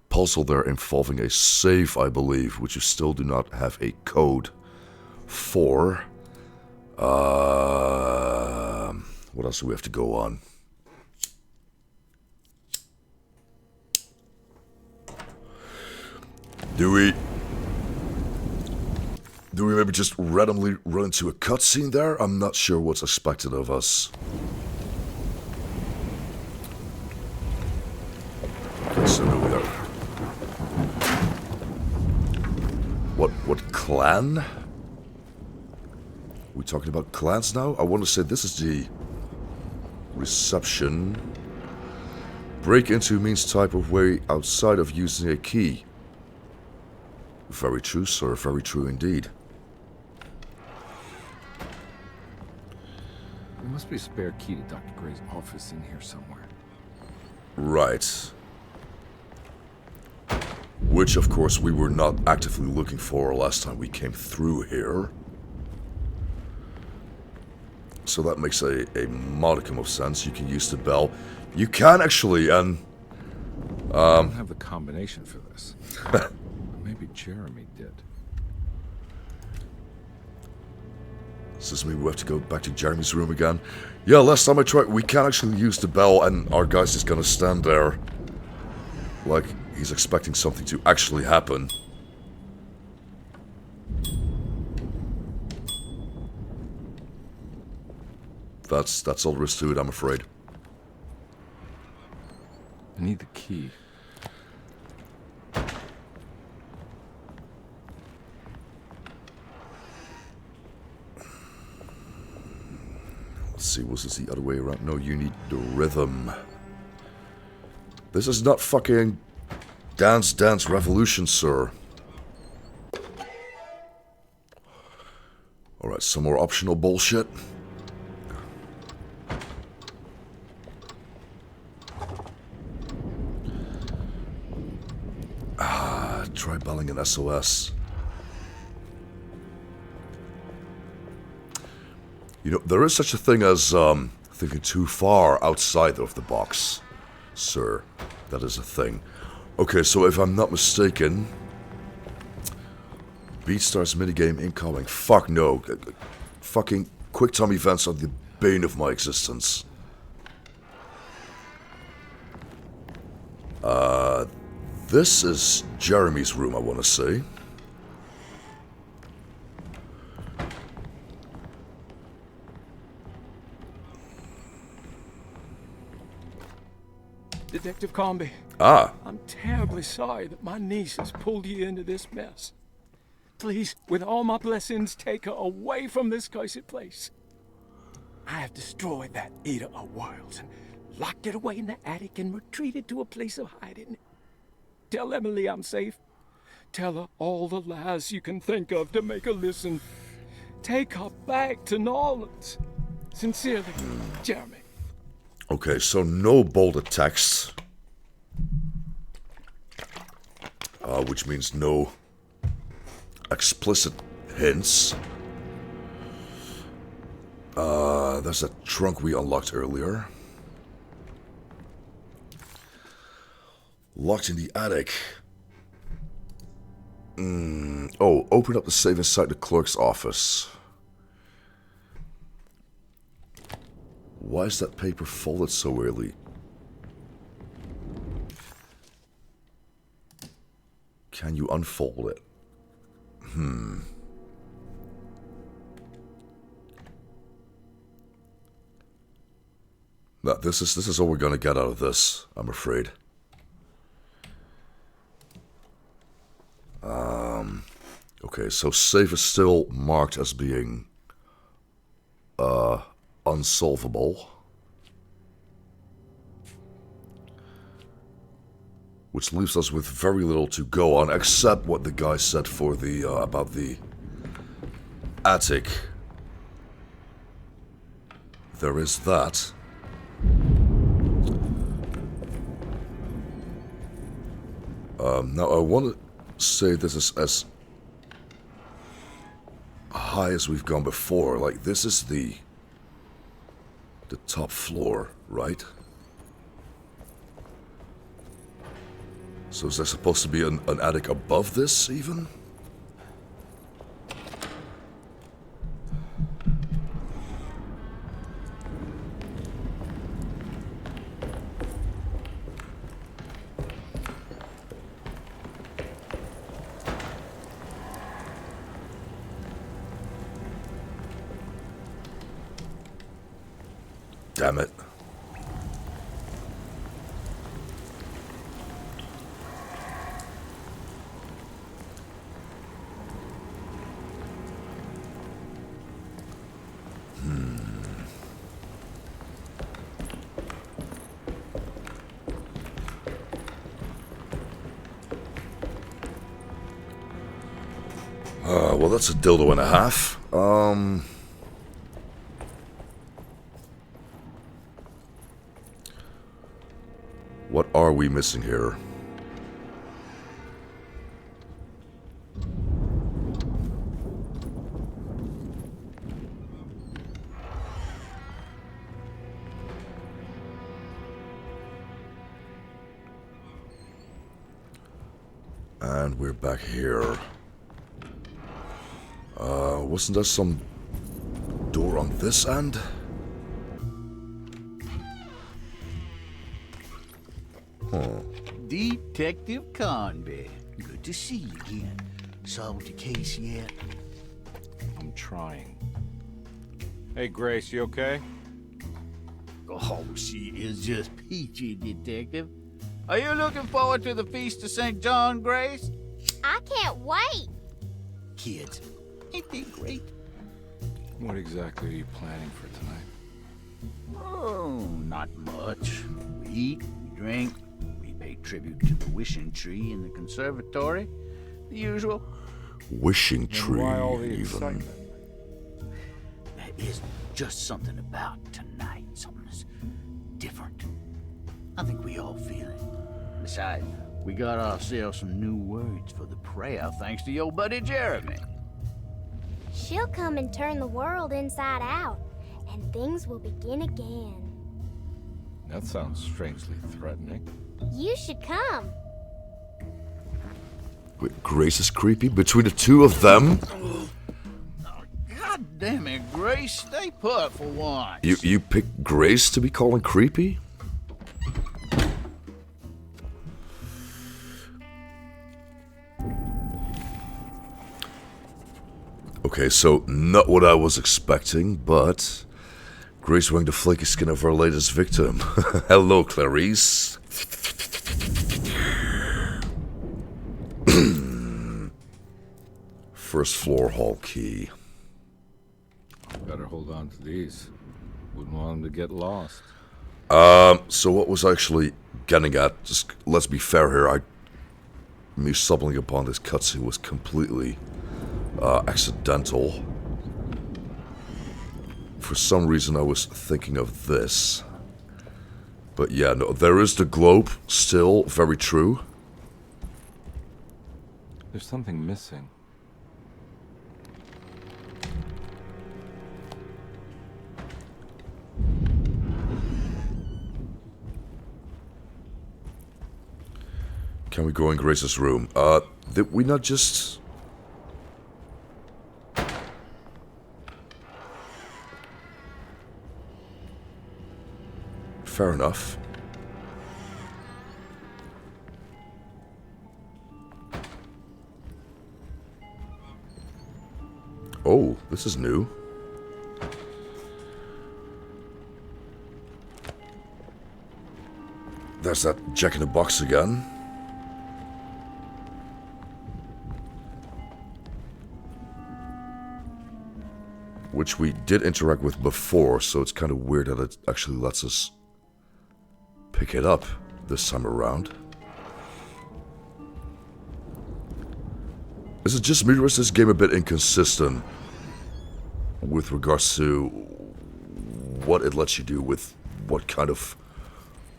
Speaker 1: puzzle there involving a safe, I believe, which you still do not have a code for. What else do we have to go on? Do we maybe just randomly run into a cutscene there? I'm not sure what's expected of us. Okay, so here we are. What clan? We talking about clans now? I want to say this is the reception. Break into means type of way outside of using a key. Very true, sir. Very true indeed.
Speaker 2: Must be a spare key to Dr. Gray's office in here somewhere.
Speaker 1: Right. Which, of course, we were not actively looking for last time we came through here. So that makes a modicum of sense. You can use the bell. You can actually, and...
Speaker 2: I don't have the combination for this. Maybe Jeremy did.
Speaker 1: Does this mean we have to go back to Jeremy's room again? Yeah, last time I tried, we can actually use the bell, and our guy's just gonna stand there. Like, he's expecting something to actually happen. That's all there is to it, I'm afraid.
Speaker 2: I need the key.
Speaker 1: Let's see, was this the other way around? No, you need the rhythm. This is not fucking Dance Dance Revolution, sir. Alright, some more optional bullshit. Try belling an SOS. You know, there is such a thing as thinking too far outside of the box, sir. That is a thing. Okay, so if I'm not mistaken, BeatStars minigame incoming. Fuck no. Fucking quick time events are the bane of my existence. This is Jeremy's room, I want to say.
Speaker 9: Detective Comby.
Speaker 1: Ah.
Speaker 9: I'm terribly sorry that my niece has pulled you into this mess. Please, with all my blessings, take her away from this cursed place. I have destroyed that eater of worlds and locked it away in the attic and retreated to a place of hiding. Tell Emily I'm safe. Tell her all the lies you can think of to make her listen. Take her back to New Orleans. Sincerely, Jeremy.
Speaker 1: Okay, so no bolded text. Which means no explicit hints. There's a trunk we unlocked earlier. Locked in the attic. Oh, open up the safe inside the clerk's office. Why is that paper folded so early? Can you unfold it? No, this is all we're gonna get out of this, I'm afraid. Okay, so safe is still marked as being unsolvable. Which leaves us with very little to go on, except what the guy said for the about the attic. There is that. Now I want to say this is as high as we've gone before. Like, this is the top floor, right? So is there supposed to be an attic above this, even? Damn it. Well, that's a dildo and a half. we missing here? And we're back here. Wasn't there some door on this end? Huh.
Speaker 10: Detective Conby. Good to see you again. Solved your case yet?
Speaker 2: I'm trying. Hey, Grace, you okay?
Speaker 10: Oh, she is just peachy, Detective. Are you looking forward to the Feast of St. John, Grace?
Speaker 11: I can't wait.
Speaker 10: Kids, ain't they great?
Speaker 2: What exactly are you planning for tonight?
Speaker 10: Oh, not much. We eat, we drink, we pay tribute to the wishing tree in the conservatory. The usual.
Speaker 1: Wishing
Speaker 2: And
Speaker 1: tree,
Speaker 2: why all the
Speaker 1: even.
Speaker 2: excitement?
Speaker 10: There is just something about tonight, something that's different. I think we all feel it. Besides, we got ourselves some new words for the prayer thanks to your buddy Jeremy.
Speaker 11: She'll come and turn the world inside out, and things will begin again.
Speaker 2: That sounds strangely threatening.
Speaker 11: You should come.
Speaker 1: Wait, Grace is creepy? Between the two of them?
Speaker 10: God damn it, Grace, stay put for once.
Speaker 1: You picked Grace to be calling creepy? Okay, so not what I was expecting, but Grace wearing the flaky skin of her latest victim. Hello, Clarice. First floor hall key.
Speaker 2: Better hold on to these. Wouldn't want them to get lost.
Speaker 1: So what was I actually getting at? Just let's be fair here. Me stumbling upon this cutscene was completely accidental. For some reason I was thinking of this. But yeah, no, there is the globe, still very true.
Speaker 2: There's something missing.
Speaker 1: Can we go in Grace's room? Did we not just... Fair enough. Oh, this is new. There's that Jack in the Box again. Which we did interact with before, so it's kind of weird that it actually lets us pick it up this time around. Is it just me or is this game a bit inconsistent with regards to what it lets you do with what kind of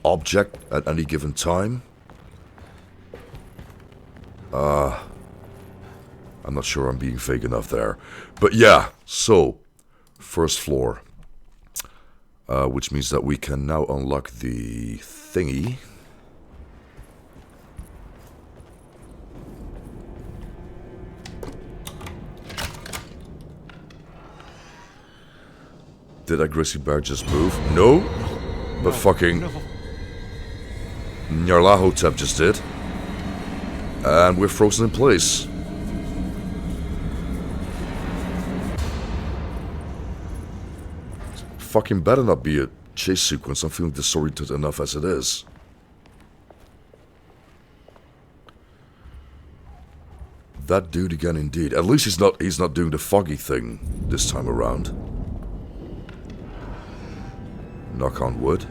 Speaker 1: object at any given time? I'm not sure I'm being vague enough there. But yeah, so, first floor. Which means that we can now unlock the thingy. Did that grizzly bear just move? No, but fucking Nyarlathotep just did. And we're frozen in place. Fucking better not be a chase sequence. I'm feeling disoriented enough as it is. That dude again indeed. At least he's not doing the foggy thing this time around. Knock on wood.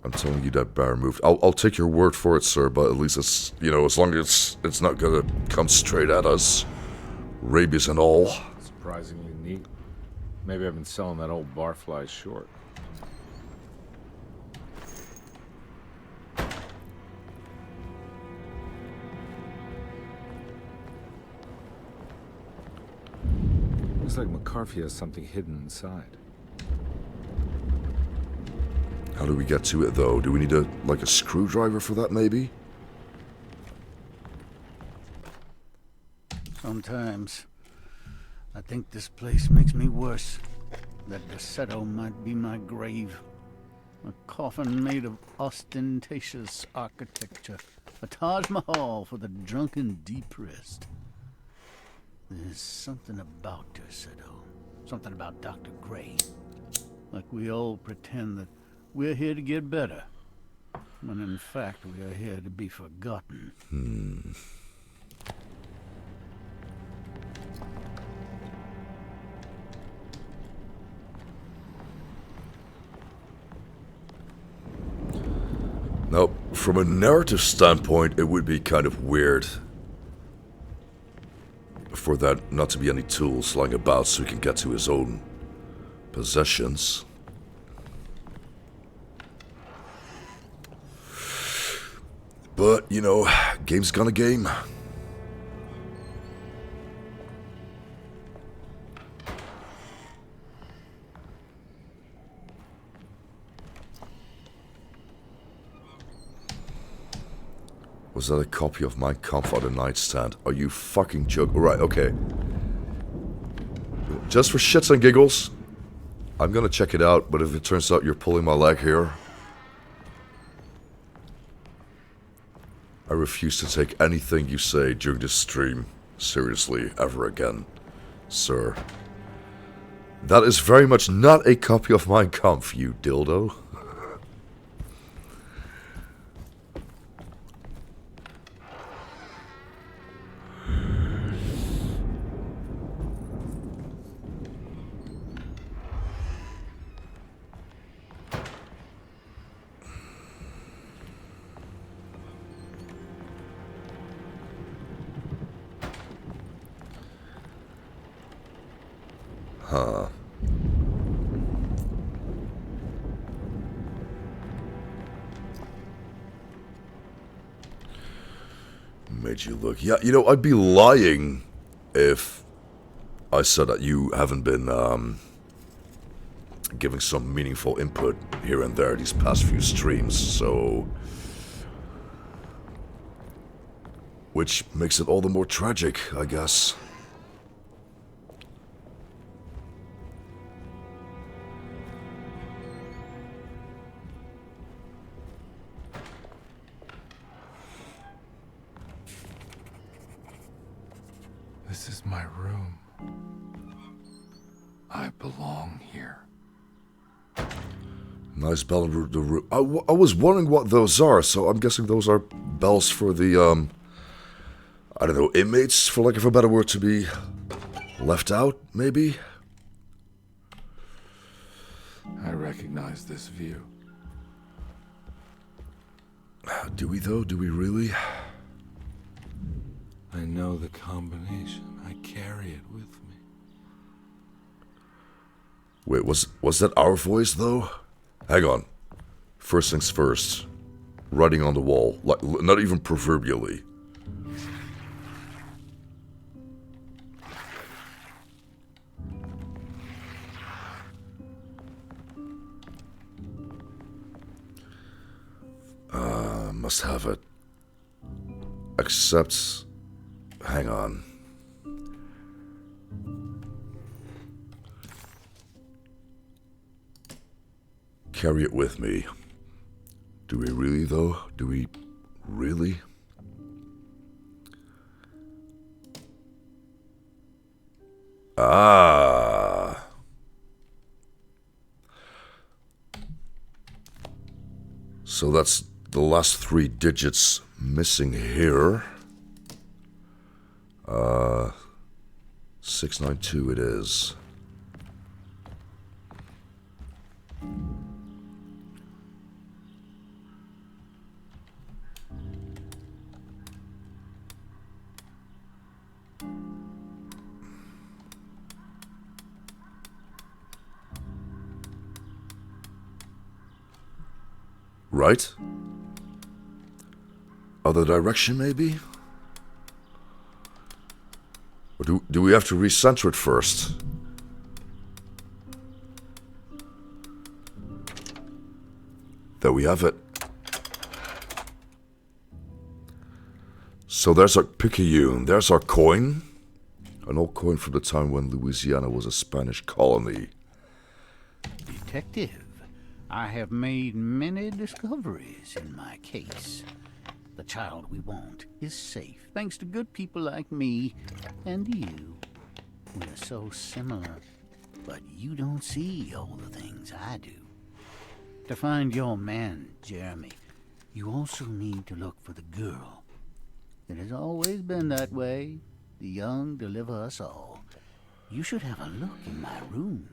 Speaker 1: I'm telling you that bear moved. I'll take your word for it, sir, but at least it's, you know, as long as it's not gonna come straight at us. Rabies and all.
Speaker 2: Surprisingly neat. Maybe I've been selling that old barfly short. Looks like McCarthy has something hidden inside.
Speaker 1: How do we get to it, though? Do we need like a screwdriver for that, maybe?
Speaker 10: Sometimes I think this place makes me worse. That Deseto might be my grave. A coffin made of ostentatious architecture. A Taj Mahal for the drunken depressed. There's something about Deseto. Something about Dr. Gray. Like we all pretend that we're here to get better. When in fact we are here to be forgotten.
Speaker 1: Now, from a narrative standpoint, it would be kind of weird for that not to be any tools lying about so he can get to his own possessions. But, you know, game's gonna game. Was that a copy of Mein Kampf on the nightstand? Are you fucking joking? Right, okay. Just for shits and giggles, I'm gonna check it out, but if it turns out you're pulling my leg here, I refuse to take anything you say during this stream seriously ever again, sir. That is very much not a copy of Mein Kampf, you dildo. Huh. Made you look. Yeah, you know, I'd be lying if I said that you haven't been giving some meaningful input here and there these past few streams, so... Which makes it all the more tragic, I guess.
Speaker 2: This is my room. I belong here.
Speaker 1: Nice bell in the room. I was wondering what those are, so I'm guessing those are bells for the, I don't know, inmates, for lack of a better word, to be left out, maybe?
Speaker 2: I recognize this view.
Speaker 1: Do we, though? Do we really?
Speaker 2: I know the combination. I carry it with me.
Speaker 1: Wait, was that our voice, though? Hang on. First things first. Writing on the wall. Like, not even proverbially. Must have it. Except... Hang on. Carry it with me. Do we really, though? Do we really? Ah. So that's the last 3 digits missing here. 692 it is. Right? Other direction, maybe? Or do we have to recenter it first? There we have it. So there's our Picayune, there's our coin. An old coin from the time when Louisiana was a Spanish colony.
Speaker 10: Detective, I have made many discoveries in my case. The child we want is safe, thanks to good people like me and you. We're so similar, but you don't see all the things I do. To find your man, Jeremy, you also need to look for the girl. It has always been that way. The young deliver us all. You should have a look in my room.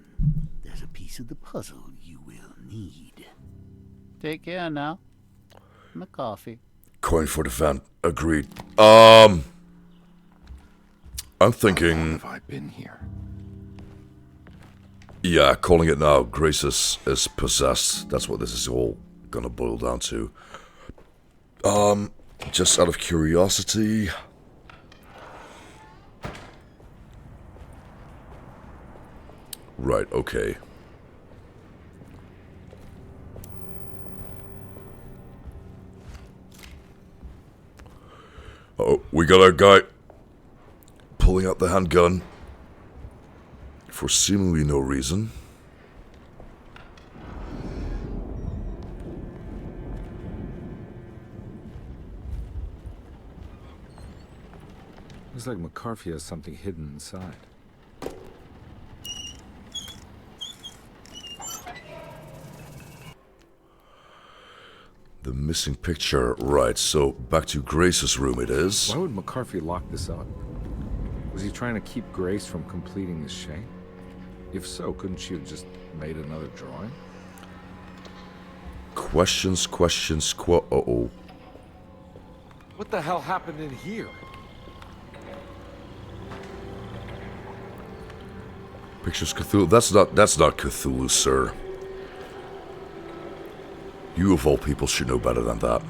Speaker 10: There's a piece of the puzzle you will need. Take care now. My coffee.
Speaker 1: Coin for the van. Agreed. I'm thinking...
Speaker 2: Have I been here?
Speaker 1: Yeah, calling it now. Grace is possessed. That's what this is all gonna boil down to. Just out of curiosity... Right, okay. Oh, we got our guy pulling out the handgun for seemingly no reason.
Speaker 2: Looks like McCarthy has something hidden inside.
Speaker 1: The missing picture, right, so back to Grace's room it is.
Speaker 2: Why would McCarthy lock this up? Was he trying to keep Grace from completing his shape? If so, couldn't she have just made another drawing?
Speaker 1: Questions, uh-oh.
Speaker 2: What the hell happened in here?
Speaker 1: Pictures Cthulhu, that's not Cthulhu, sir. You of all people should know better than that.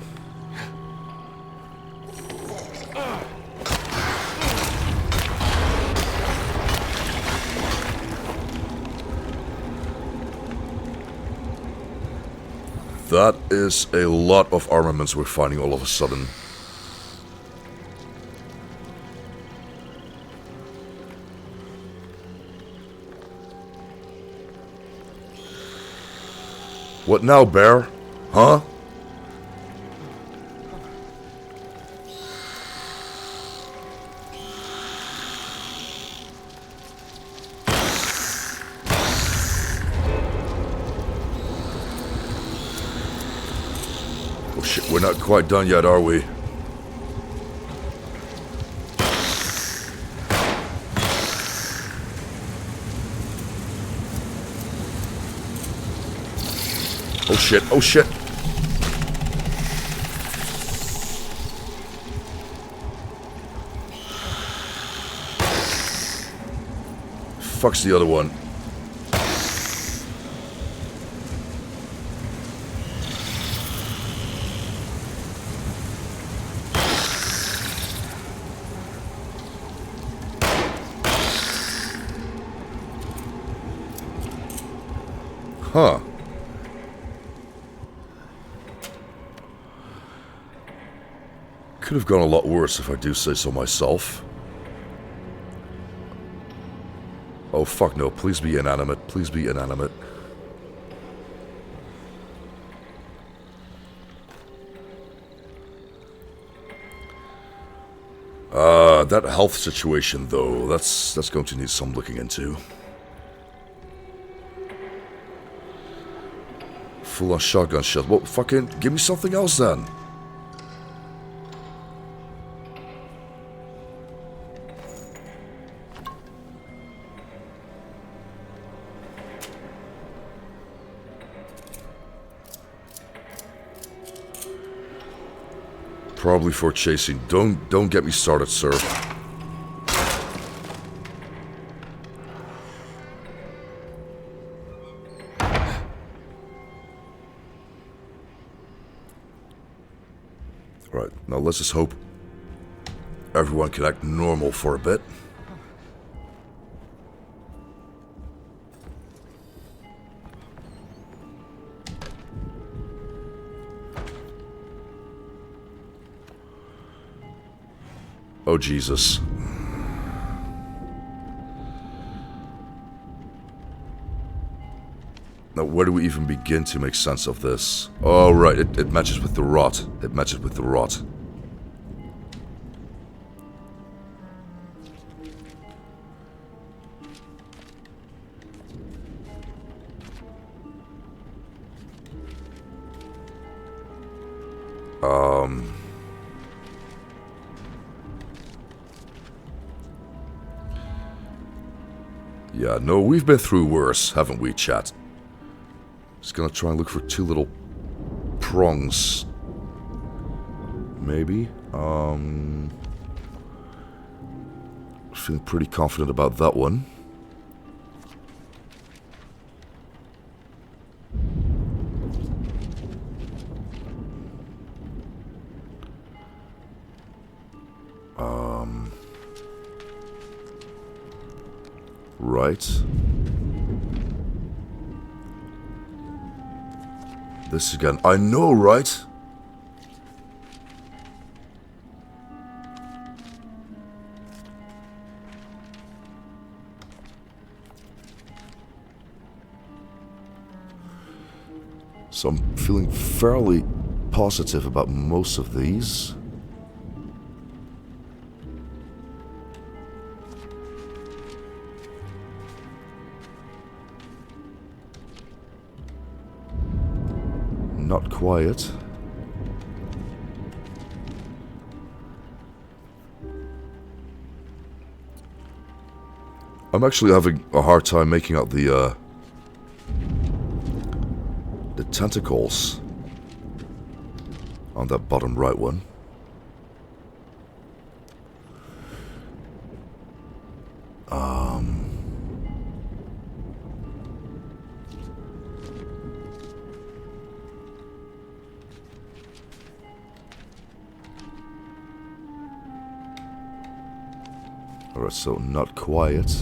Speaker 1: That is a lot of armaments we're finding all of a sudden. What now, Bear? Huh? Oh shit, we're not quite done yet, are we? Oh shit, oh shit. Fuck's the other one. Huh. Could have gone a lot worse if I do say so myself. Oh fuck no, please be inanimate, please be inanimate. That health situation though, that's going to need some looking into. Full on shotgun shell. Well, fucking give me something else then. Probably for chasing. Don't get me started, sir. Right, now let's just hope everyone can act normal for a bit. Oh, Jesus. Now, where do we even begin to make sense of this? Oh, right, it matches with the rot. It matches with the rot. Yeah, no, we've been through worse, haven't we, chat? Just gonna try and look for two little prongs. Maybe. Feeling pretty confident about that one. Right. This again. I know, right? So I'm feeling fairly positive about most of these. Not quiet. I'm actually having a hard time making out the tentacles on that bottom right one. Alright, so not quiet.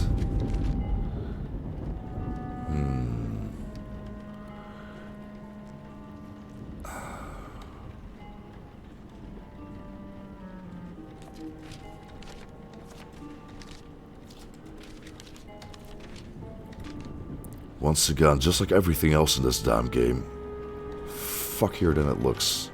Speaker 1: Once again, just like everything else in this damn game, fuckier than it looks.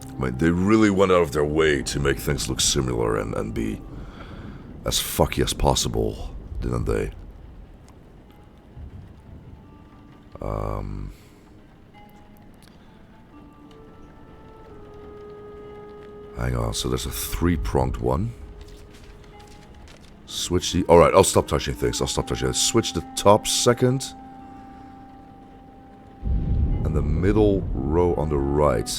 Speaker 1: I mean, they really went out of their way to make things look similar and be as fucky as possible, didn't they? Hang on, so there's a three-pronged one. Switch the... Alright, I'll stop touching things. Switch the top second. And the middle row on the right.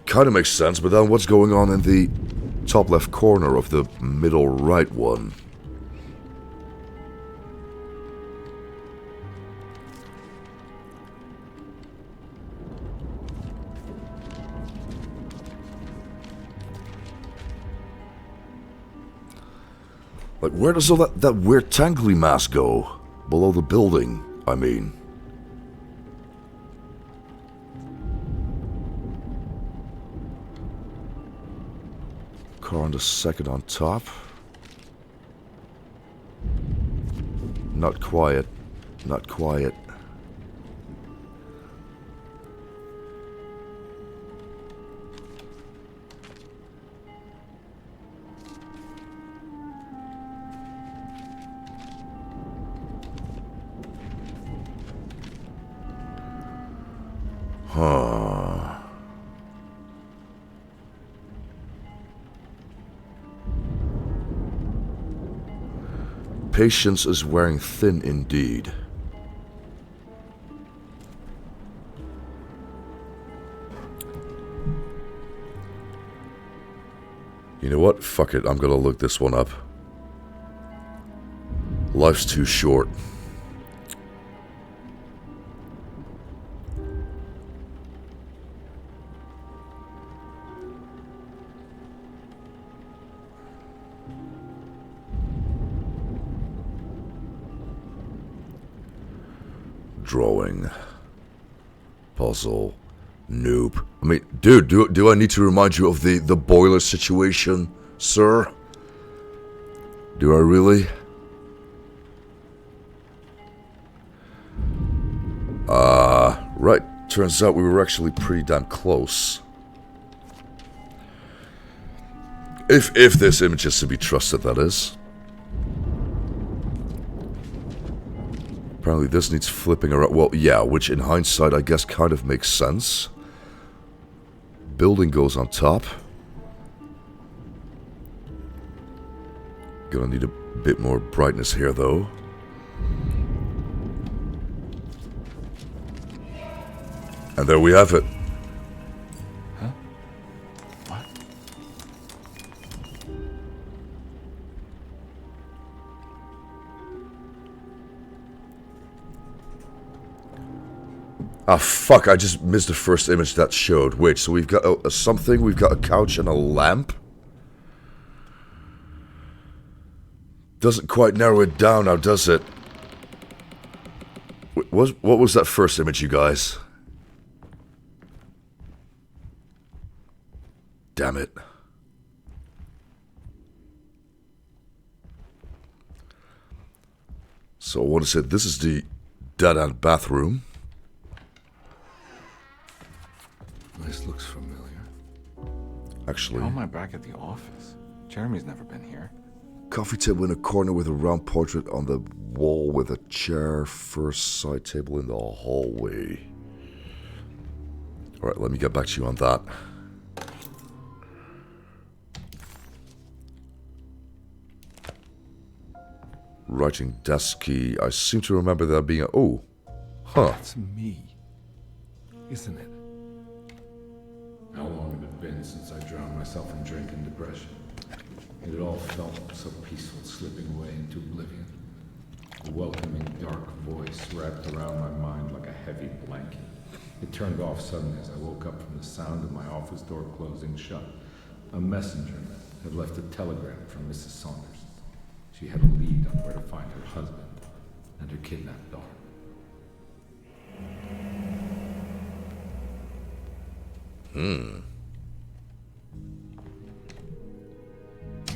Speaker 1: Kind of makes sense, but then what's going on in the top left corner of the middle right one? Like, where does all that weird tangly mass go? Below the building, I mean. Car on the second on top. Not quiet. Not quiet. Huh. patience is wearing thin indeed. You know what? Fuck it. I'm gonna look this one up. Life's too short. Drawing. Puzzle. Noob. I mean, dude, do I need to remind you of the boiler situation, sir? Do I really? Right. Turns out we were actually pretty damn close. If this image is to be trusted, that is. Apparently this needs flipping around. Well, yeah, which in hindsight I guess kind of makes sense. Building goes on top. Gonna need a bit more brightness here, though. And there we have it.
Speaker 2: Huh? What?
Speaker 1: Ah, fuck, I just missed the first image that showed. Wait, so we've got something, we've got a couch and a lamp? Doesn't quite narrow it down now, does it? What was that first image, you guys? Damn it. So I want to say this is the dead-end bathroom.
Speaker 2: This looks familiar.
Speaker 1: Actually,
Speaker 2: How am I back at the office? Jeremy's never been here.
Speaker 1: coffee table in a corner with a round portrait on the wall with a chair, first side table in the hallway. Alright, let me get back to you on that. Writing desk key. I seem to remember there being a... Oh. Huh.
Speaker 2: That's me. Isn't it? How long had it been since I drowned myself in drink and depression? It had all felt so peaceful, slipping away into oblivion. A welcoming, dark voice wrapped around my mind like a heavy blanket. It turned off suddenly as I woke up from the sound of my office door closing shut. A messenger had left a telegram from Mrs. Saunders. She had a lead on where to find her husband and her kidnapped daughter.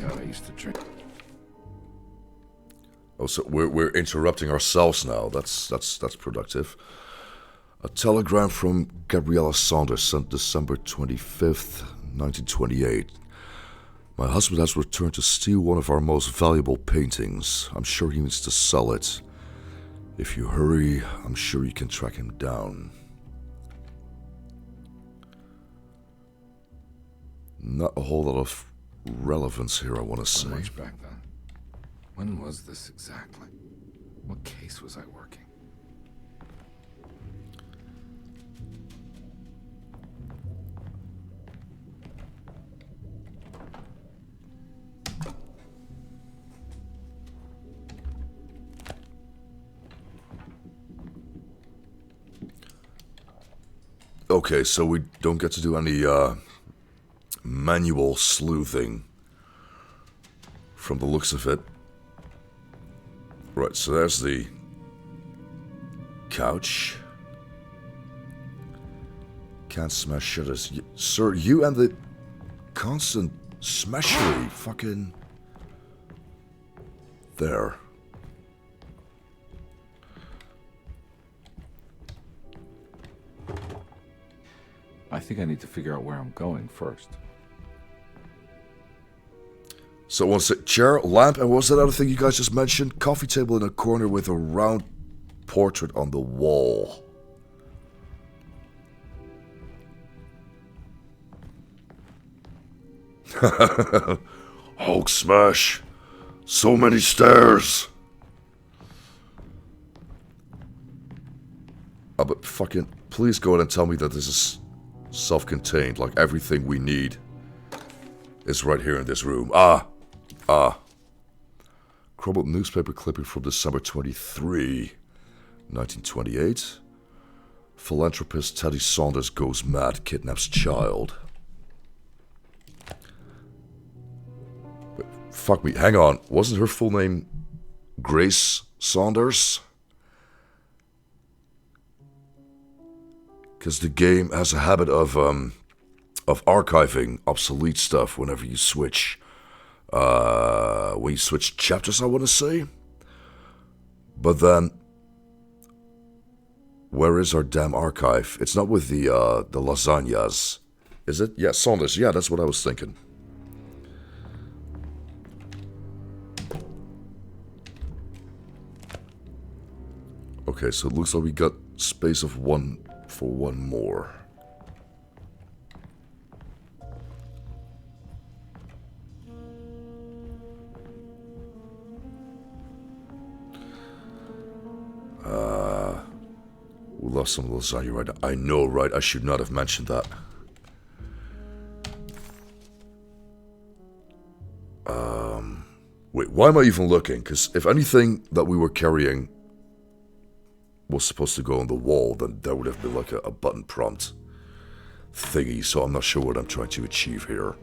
Speaker 2: God, I used to drink.
Speaker 1: Oh, so we're interrupting ourselves now. That's productive. A telegram from Gabriella Saunders sent December 25th, 1928. My husband has returned to steal one of our most valuable paintings. I'm sure he needs to sell it. If you hurry, I'm sure you can track him down. Not a whole lot of relevance here, I want to say.
Speaker 2: How much back then? When was this exactly? What case was I working?
Speaker 1: Okay, so we don't get to do any manual sleuthing from the looks of it. Right, so there's the couch. Can't smash shutters. Sir, you and the constant smashery fucking... There.
Speaker 2: I think I need to figure out where I'm going first.
Speaker 1: So one sec, chair, lamp, and what was that other thing you guys just mentioned? Coffee table in a corner with a round portrait on the wall. Hulk smash. So many stairs. but fucking, please go ahead and tell me that this is self-contained, like everything we need is right here in this room. Crumbled newspaper clipping from December 23, 1928. Philanthropist Teddy Saunders goes mad, kidnaps child. Wait, fuck me, hang on. Wasn't her full name Grace Saunders? Because the game has a habit of archiving obsolete stuff whenever you switch. When you switch chapters, I want to say. But then, where is our damn archive? It's not with the lasagnas, is it? Yeah, Saunders. Yeah, that's what I was thinking. Okay, so it looks like we got space of one for one more. We lost some lasagna right now. I know, right? I should not have mentioned that. Wait, why am I even looking? Because if anything that we were carrying was supposed to go on the wall, then there would have been like a button prompt thingy, so I'm not sure what I'm trying to achieve here.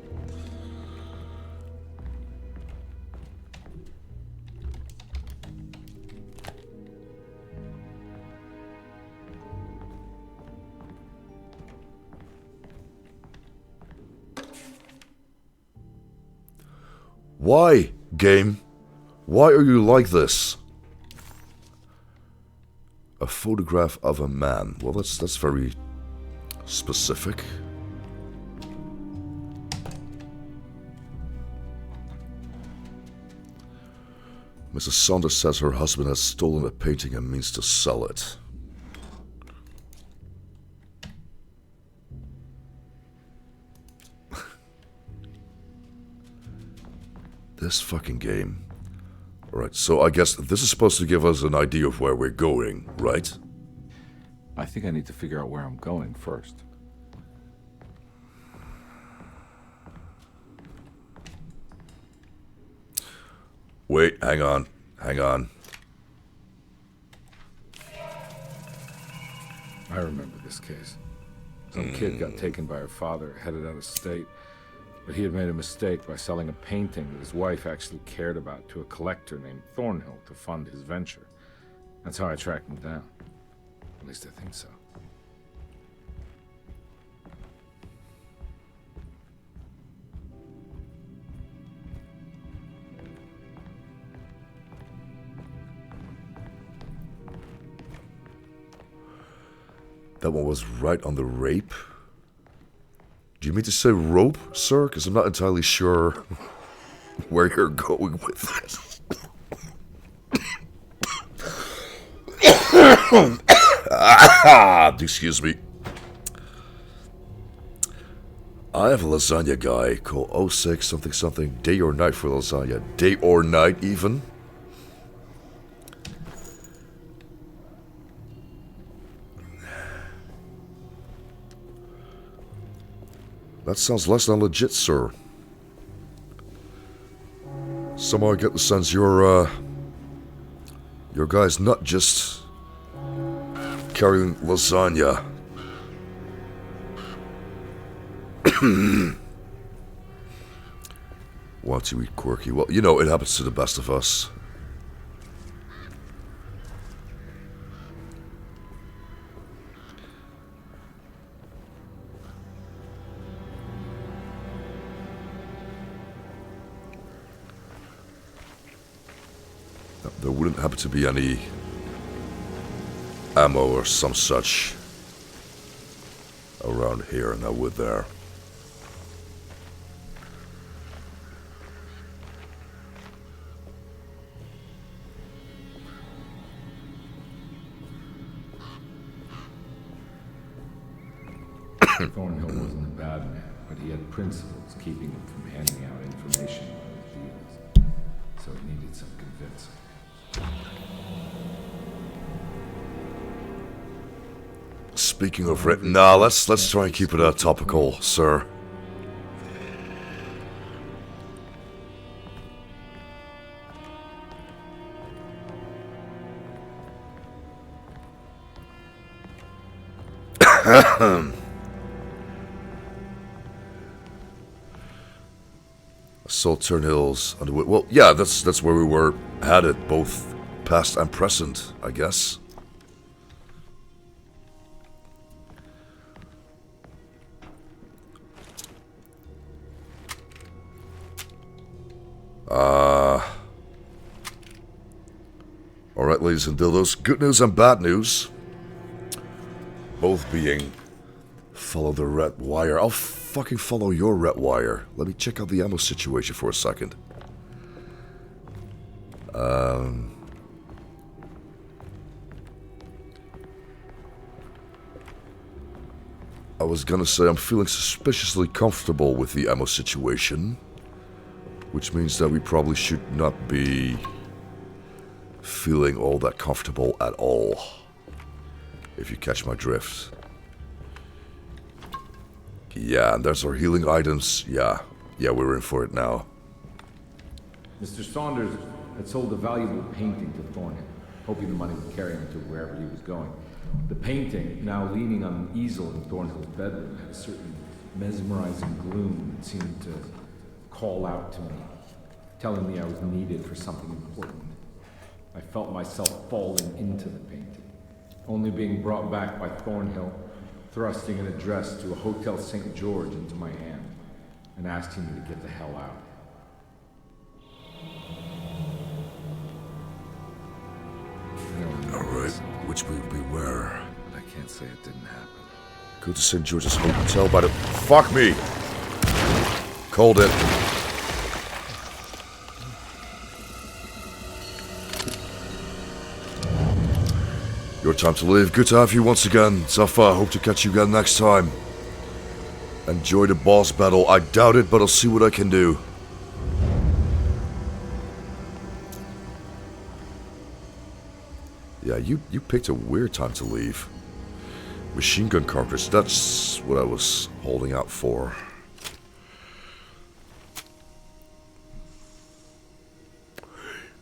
Speaker 1: Why, game? Why are you like this? A photograph of a man. Well, that's very specific. Mrs. Saunders says her husband has stolen a painting and means to sell it. This fucking game. Alright, so I guess this is supposed to give us an idea of where we're going, right?
Speaker 2: I think I need to figure out where I'm going first.
Speaker 1: Wait, hang on. Hang on.
Speaker 2: I remember this case. Some kid got taken by her father, headed out of state. But he had made a mistake by selling a painting that his wife actually cared about to a collector named Thornhill to fund his venture. That's how I tracked him down. At least I think so.
Speaker 1: That one was right on the rape. Do you mean to say rope, sir? Because I'm not entirely sure where you're going with this. Excuse me. I have a lasagna guy called 06 something something day or night for lasagna. Day or night even. That sounds less than legit, sir. Somehow I get the sense your guy's not just carrying lasagna. Want to eat quirky? Well, you know, it happens to the best of us. There wouldn't happen to be any ammo or some such around here, now would there?
Speaker 2: Thornhill wasn't a bad man, but he had principles keeping him from handing out information about his deals. So he needed some convincing.
Speaker 1: Speaking of it, nah, let's try and keep it topical, sir. Salt Turnhills underway. Well, yeah, that's where we were headed, both past and present, I guess. Alright, ladies and dildos, good news and bad news. Both being follow the red wire. I'll fucking follow your red wire. Let me check out the ammo situation for a second. I was gonna say I'm feeling suspiciously comfortable with the ammo situation, which means that we probably should not be feeling all that comfortable at all, if you catch my drift. Yeah, and there's our healing items. Yeah, we're in for it now.
Speaker 2: Mr. Saunders had sold a valuable painting to Thornhill, hoping the money would carry him to wherever he was going. The painting, now leaning on an easel in Thornhill's bedroom, had a certain mesmerizing gloom that seemed to call out to me, telling me I was needed for something important. I felt myself falling into the painting, only being brought back by Thornhill, thrusting an address to a Hotel St. George into my hand, and asking me to get the hell out.
Speaker 1: Alright, which we were.
Speaker 2: But I can't say it didn't happen.
Speaker 1: Go to St. George's Hotel by the... Fuck me! Called it. Your time to live. Good to have you once again, Zafar. Hope to catch you again next time. Enjoy the boss battle. I doubt it, but I'll see what I can do. Yeah, you picked a weird time to leave. Machine gun cartridge, that's what I was holding out for.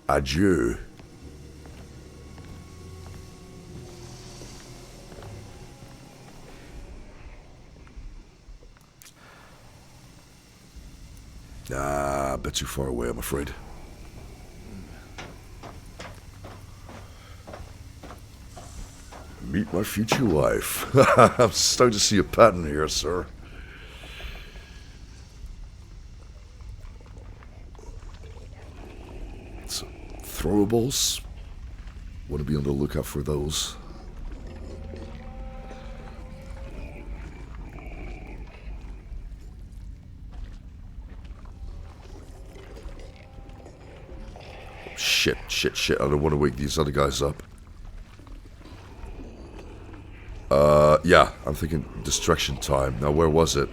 Speaker 1: Adieu. Ah, a bit too far away, I'm afraid. Meet my future wife. I'm starting to see a pattern here, sir. So, throwables. Want to be on the lookout for those. Shit. I don't want to wake these other guys up. Yeah, I'm thinking distraction time. Now, where was it?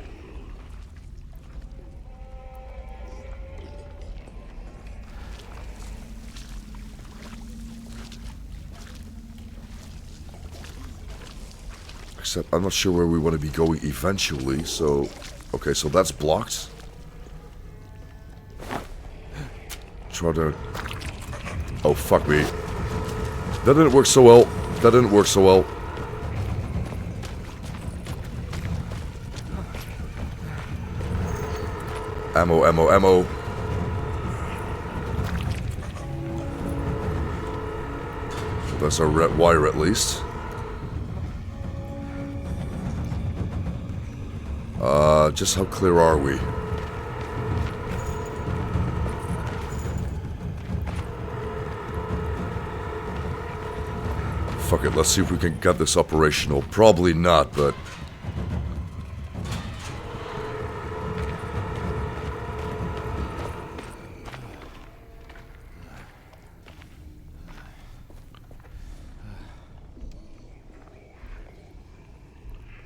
Speaker 1: Except, I'm not sure where we want to be going eventually, so... Okay, so that's blocked. Try to... Oh, fuck me. That didn't work so well. Ammo. That's our red wire at least. Just how clear are we? Fuck it, let's see if we can get this operational. Probably not, but...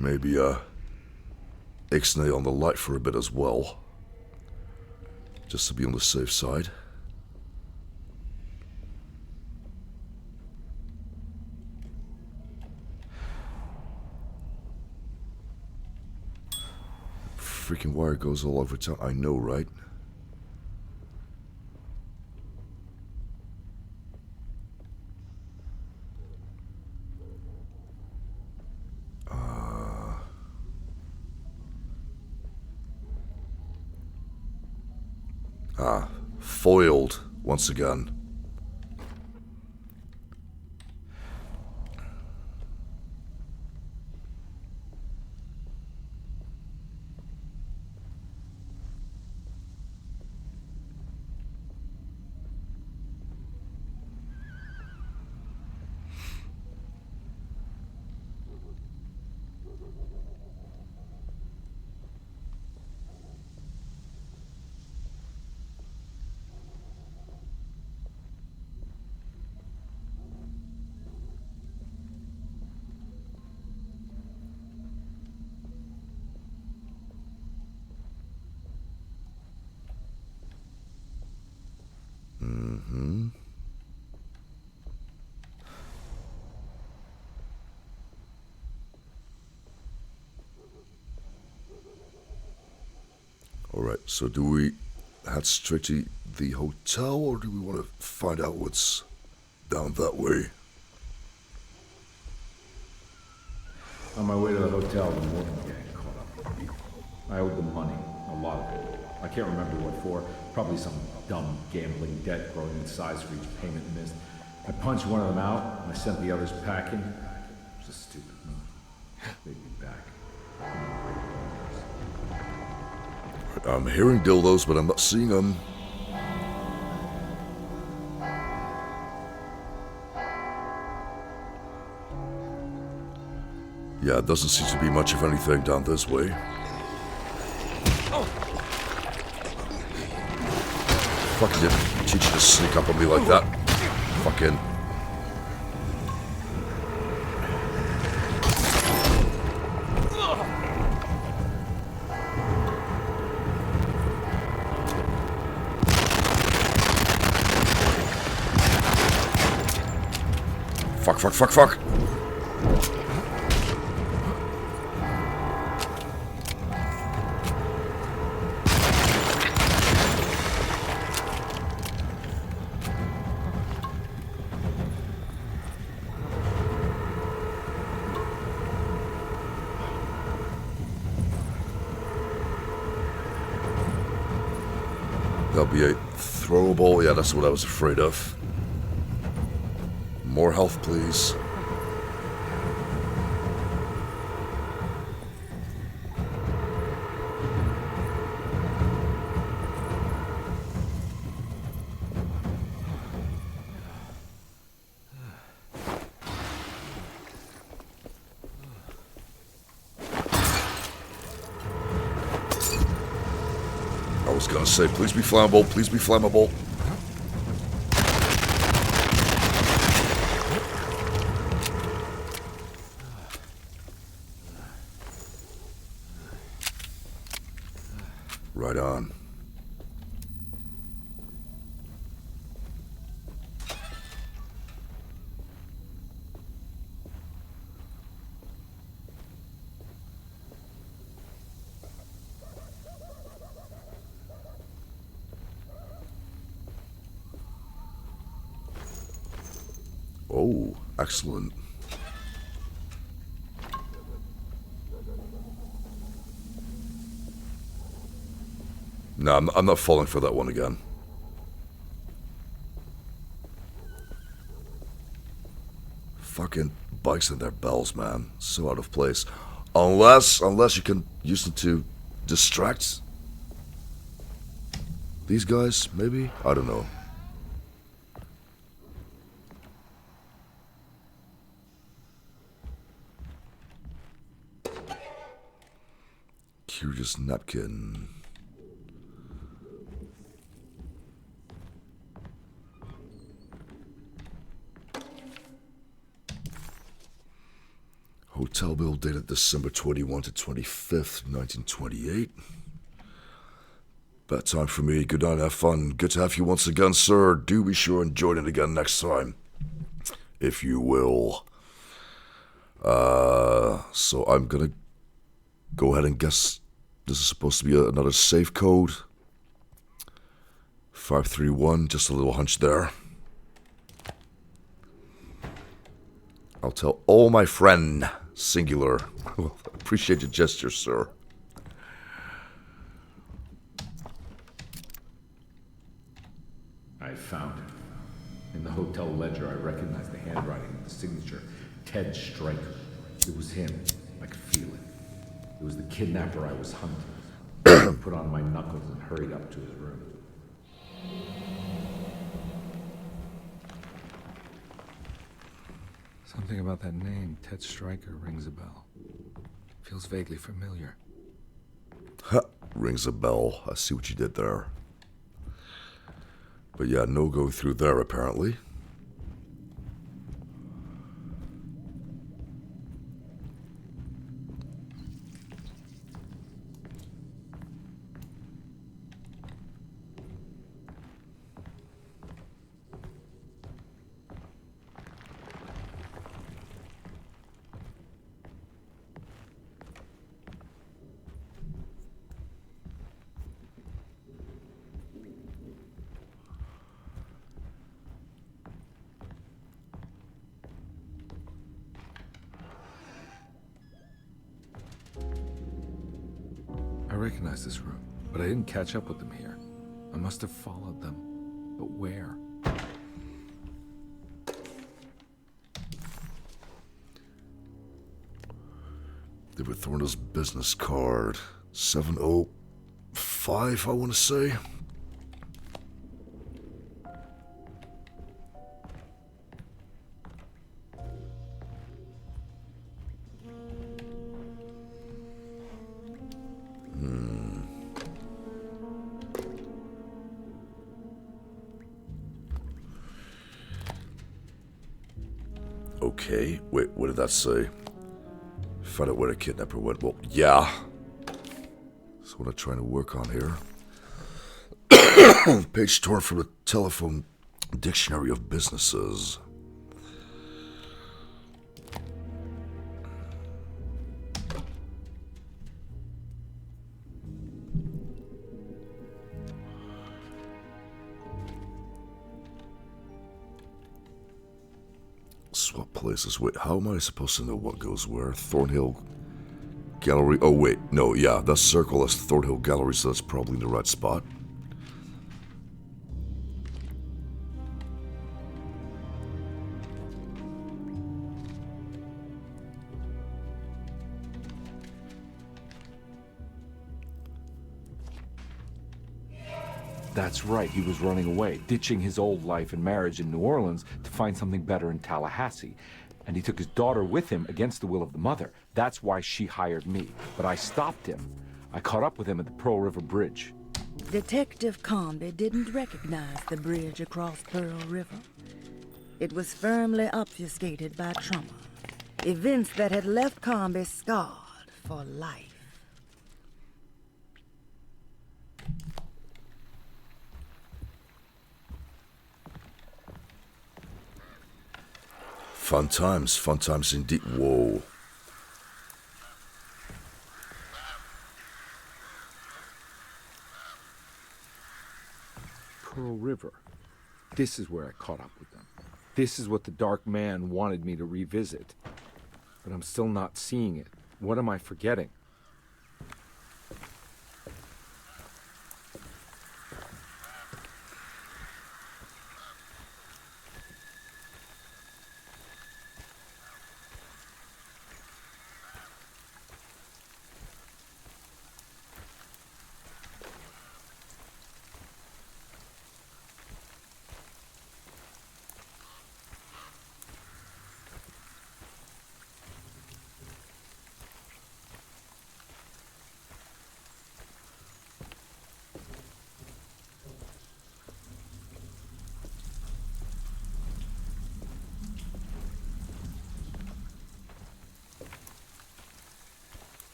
Speaker 1: Maybe, Ixnay on the light for a bit as well. Just to be on the safe side. freaking wire goes all over town. I know, right? Foiled once again. Alright, so do we head straight to the hotel, or do we want to find out what's down that way?
Speaker 2: On my way to the hotel, the Morgan gang caught up with me. I owed them money, a lot of it. I can't remember what for. Probably some dumb gambling debt growing in size for each payment missed. I punched one of them out, and I sent the others packing. It was a stupid move. They'd be back.
Speaker 1: I'm hearing dildos, but I'm not seeing them. Yeah, it doesn't seem to be much of anything down this way. Fucking didn't teach you to sneak up on me like that. Fucking. Fuck. That'll be a throwable. Yeah, that's what I was afraid of. More health, please. I was gonna say, please be flammable, please be flammable. Right on. Oh, excellent. No, I'm not falling for that one again. Fucking bikes and their bells, man. So out of place. Unless you can use them to distract these guys, maybe? I don't know. Curious napkin. Hotel bill dated December 21 to 25th, 1928. Bad time for me. Good night, have fun. Good to have you once again, sir. Do be sure and join it again next time, if you will. So I'm gonna go ahead and guess This is supposed to be another safe code. 531, just a little hunch there. I'll tell all my friend, singular. Well, appreciate your gesture, sir.
Speaker 2: I found him. In the hotel ledger, I recognized the handwriting of the signature. Ted Stryker. It was him. I could feel it. It was the kidnapper I was hunting. I put on my knuckles and hurried up to his room. Something about that name, Ted Stryker, rings a bell. Feels vaguely familiar.
Speaker 1: Ha! Rings a bell. I see what you did there. But yeah, no go through there apparently.
Speaker 2: I recognize this room, but I didn't catch up with them here. I must have followed them. But where?
Speaker 1: They were throwing his business card. 705, I want to say. Okay, wait, what did that say? Find out where the kidnapper went. Well, yeah. That's what I'm trying to work on here. Page torn from the telephone dictionary of businesses. Swap places. Wait, how am I supposed to know what goes where? Thornhill Gallery. Oh, wait. No, yeah, that's circle. That's Thornhill Gallery, so that's probably in the right spot.
Speaker 2: That's right, he was running away, ditching his old life and marriage in New Orleans to find something better in Tallahassee. And he took his daughter with him against the will of the mother. That's why she hired me. But I stopped him. I caught up with him at the Pearl River Bridge.
Speaker 5: Detective Comby didn't recognize the bridge across Pearl River. It was firmly obfuscated by trauma. Events that had left Comby scarred for life.
Speaker 1: Fun times indeed. Whoa.
Speaker 2: Pearl River. This is where I caught up with them. This is what the Dark Man wanted me to revisit. But I'm still not seeing it. What am I forgetting?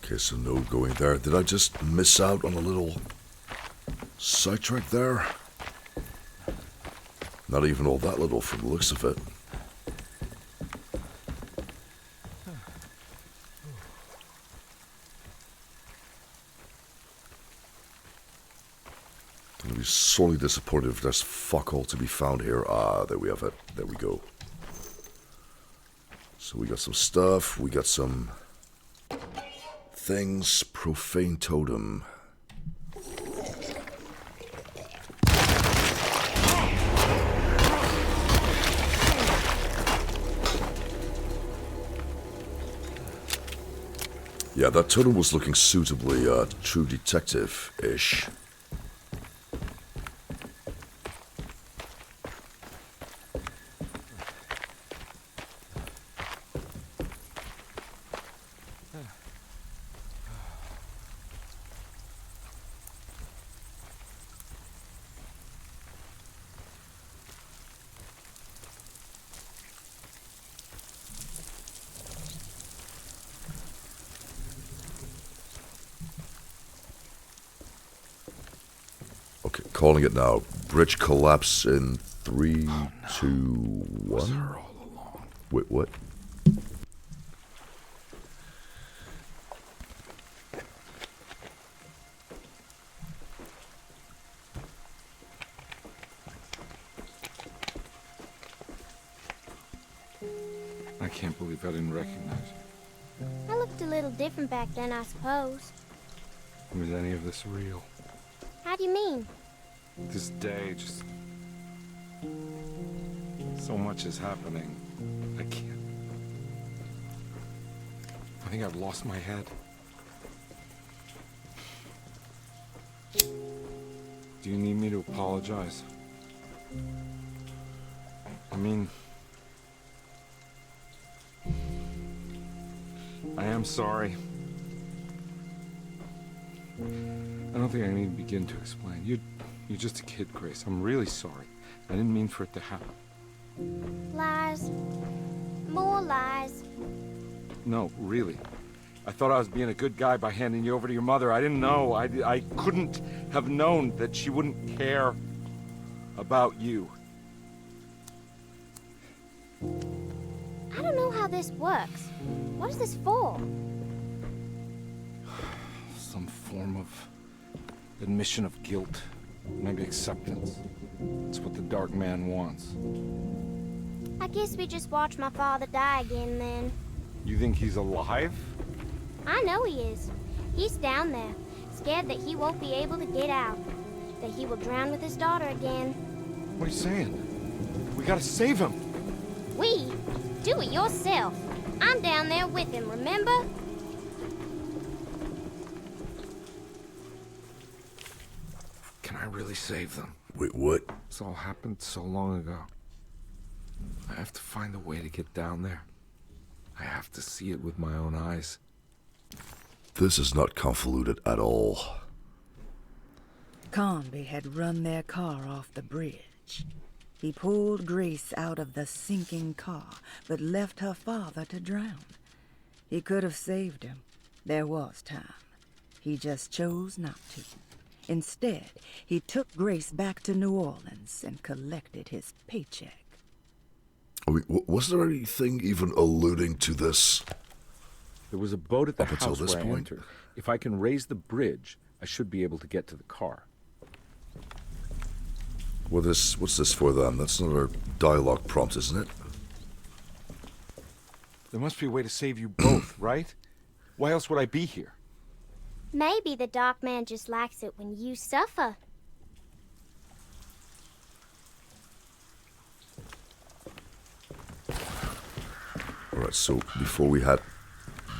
Speaker 1: Okay, so no going there. Did I just miss out on a little sidetrack there? Not even all that little from the looks of it. I'm gonna be sorely disappointed if there's fuck all to be found here. Ah, there we have it. There we go. So we got some stuff. We got some things. Profane totem. Yeah, that totem was looking suitably True Detective-ish. Okay, calling it now. Bridge collapse in 3, 2, 1. Wait, what?
Speaker 2: I can't believe I didn't recognize you.
Speaker 11: I looked a little different back then, I suppose.
Speaker 2: Was any of this real?
Speaker 11: How do you mean?
Speaker 2: This day, just... so much is happening. I can't... I think I've lost my head. Do you need me to apologize? I mean... I am sorry. I don't think I need to begin to explain. You're just a kid, Grace. I'm really sorry. I didn't mean for it to happen.
Speaker 11: Lies. More lies.
Speaker 2: No, really. I thought I was being a good guy by handing you over to your mother. I didn't know. I couldn't have known that she wouldn't care about you.
Speaker 11: I don't know how this works. What is this for?
Speaker 2: Some form of admission of guilt. Maybe acceptance. It's what the Dark Man wants.
Speaker 11: I guess we just watched my father die again then.
Speaker 2: You think he's alive?
Speaker 11: I know he is. He's down there, scared that he won't be able to get out. That he will drown with his daughter again.
Speaker 2: What are you saying? We gotta save him!
Speaker 11: We? Do it yourself. I'm down there with him, remember?
Speaker 2: Can I really save them?
Speaker 1: Wait, what?
Speaker 2: This all happened so long ago. I have to find a way to get down there. I have to see it with my own eyes.
Speaker 1: This is not convoluted at all.
Speaker 5: Comby had run their car off the bridge. He pulled Grace out of the sinking car, but left her father to drown. He could have saved him. There was time. He just chose not to. Instead, he took Grace back to New Orleans and collected his paycheck.
Speaker 1: I mean, was there anything even alluding to this?
Speaker 2: There was a boat at the
Speaker 1: Up until
Speaker 2: house
Speaker 1: this
Speaker 2: where I
Speaker 1: point?
Speaker 2: entered. If I can raise the bridge, I should be able to get to the car.
Speaker 1: What's this for then? That's another dialogue prompt, isn't it?
Speaker 2: There must be a way to save you both, right? Why else would I be here?
Speaker 11: Maybe the Dark Man just likes it when you suffer.
Speaker 1: Alright, so before we head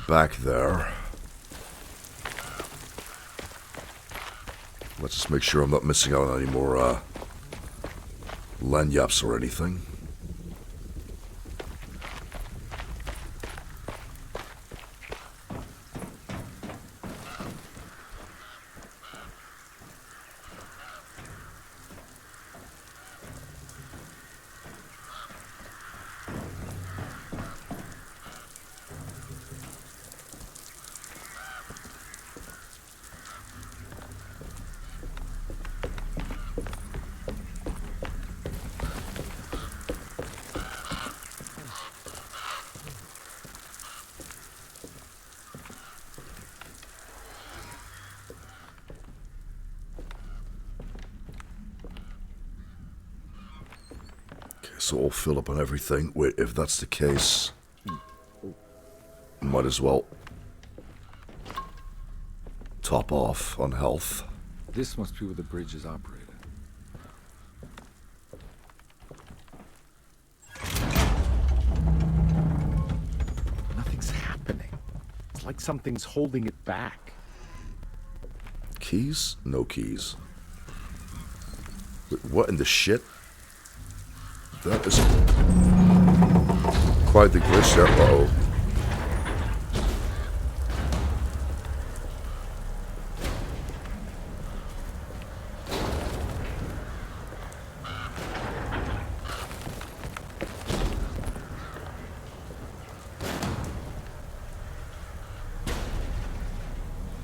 Speaker 1: back there, let's just make sure I'm not missing out on any more lanyards or anything. So all fill up on everything. Wait, if that's the case, might as well top off on health.
Speaker 2: This must be where the bridge is operated. Nothing's happening. It's like something's holding it back.
Speaker 1: Keys? No keys. Wait, what in the shit? That is quite the glitch there. Uh-oh.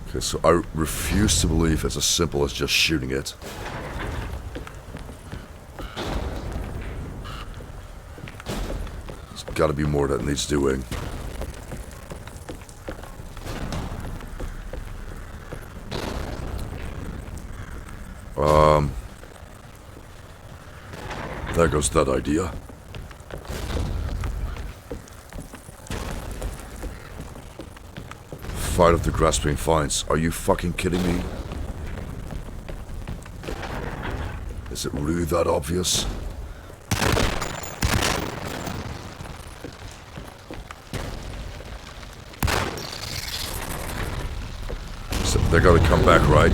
Speaker 1: Okay, so I refuse to believe it's as simple as just shooting it. There's gotta be more that needs doing. There goes that idea. Fight of the grasping vines. Are you fucking kidding me? Is it really that obvious? So they gotta come back, right?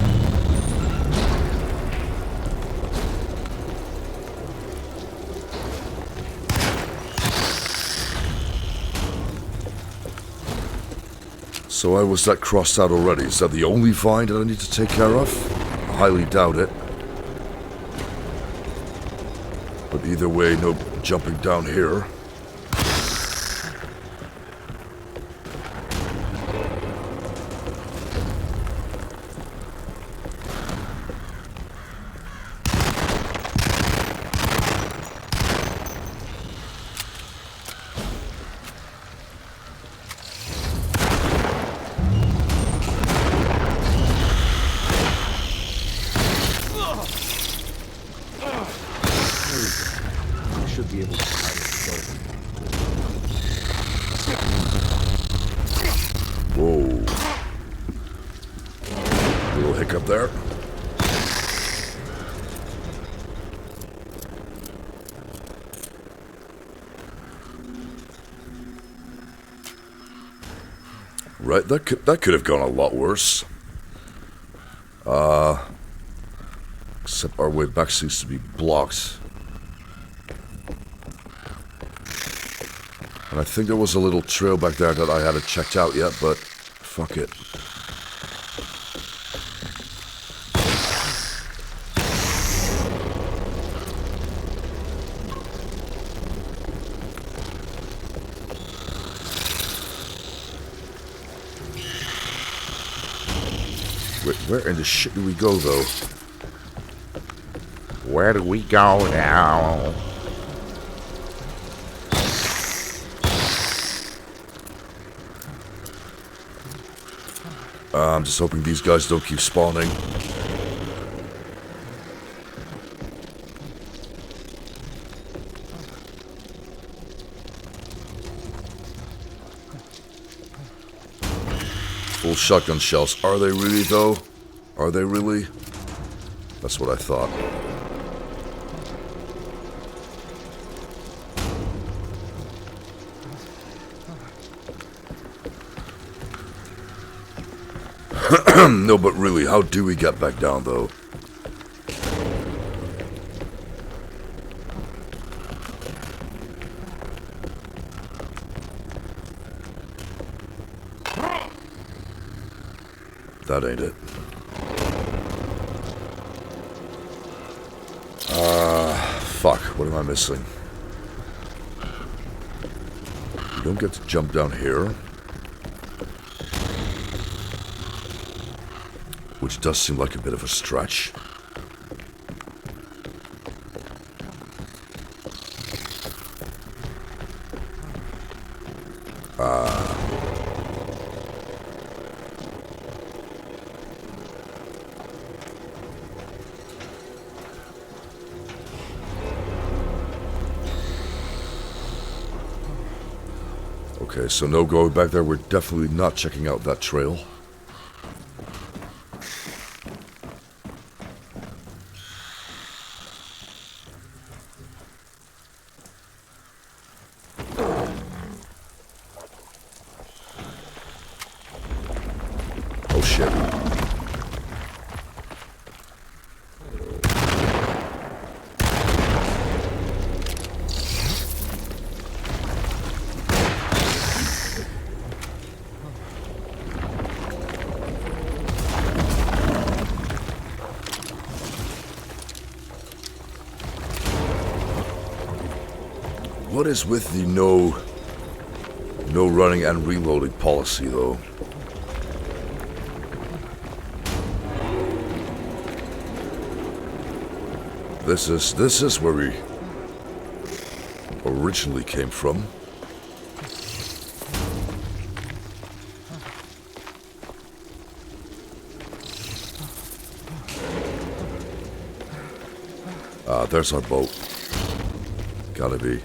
Speaker 1: So I was that crossed out already. Is that the only vine that I need to take care of? I highly doubt it. But either way, no jumping down here. Whoa. Little hiccup there. Right, that could have gone a lot worse. Except our way back seems to be blocked. And I think there was a little trail back there that I hadn't checked out yet, but fuck it. Wait, where in the shit do we go, though? Where do we go now? I'm just hoping these guys don't keep spawning. Full shotgun shells. Are they really, though? Are they really? That's what I thought. No, but really, how do we get back down, though? That ain't it. Fuck, what am I missing? You don't get to jump down here. Which does seem like a bit of a stretch. Okay, so no going back there. We're definitely not checking out that trail. Oh shit. What is with the no running and reloading policy, though? This is where we originally came from. Ah, there's our boat. Gotta be.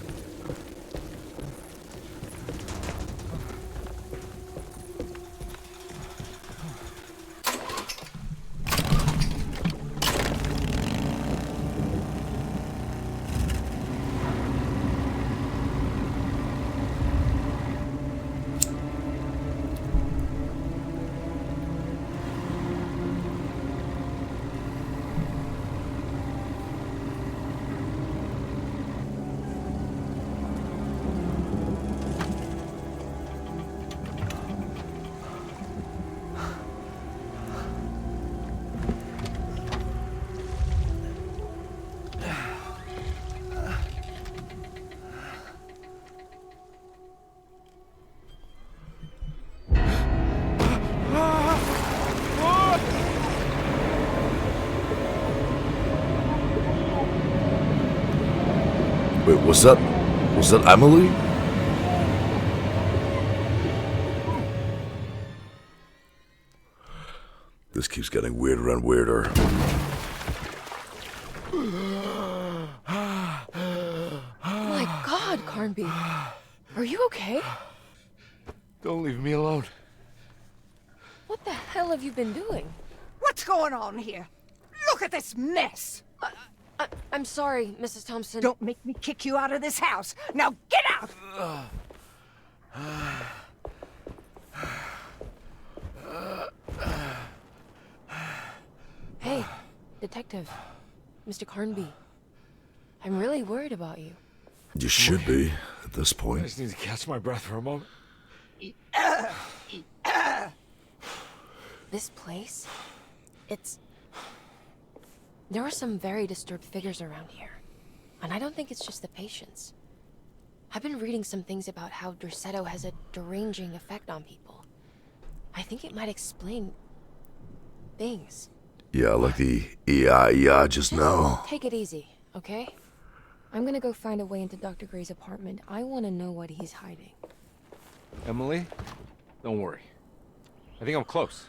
Speaker 1: Wait, was that Emily? This keeps getting weirder and weirder.
Speaker 4: My God, Carnby. Are you okay?
Speaker 2: Don't leave me alone.
Speaker 4: What the hell have you been doing?
Speaker 6: What's going on here? Look at this mess!
Speaker 4: I'm sorry, Mrs. Thompson.
Speaker 6: Don't make me kick you out of this house. Now get out!
Speaker 4: Hey, Detective. Mr. Carnby. I'm really worried about you.
Speaker 1: You should be, at this
Speaker 2: I
Speaker 1: point.
Speaker 2: just need to catch my breath for a moment.
Speaker 4: This place? There are some very disturbed figures around here. And I don't think it's just the patients. I've been reading some things about how Derceto has a deranging effect on people. I think it might explain things.
Speaker 1: Yeah, like the yeah just now.
Speaker 4: Take it easy, okay? I'm gonna go find a way into Dr. Gray's apartment. I want to know what he's hiding.
Speaker 2: Emily, don't worry. I think I'm close.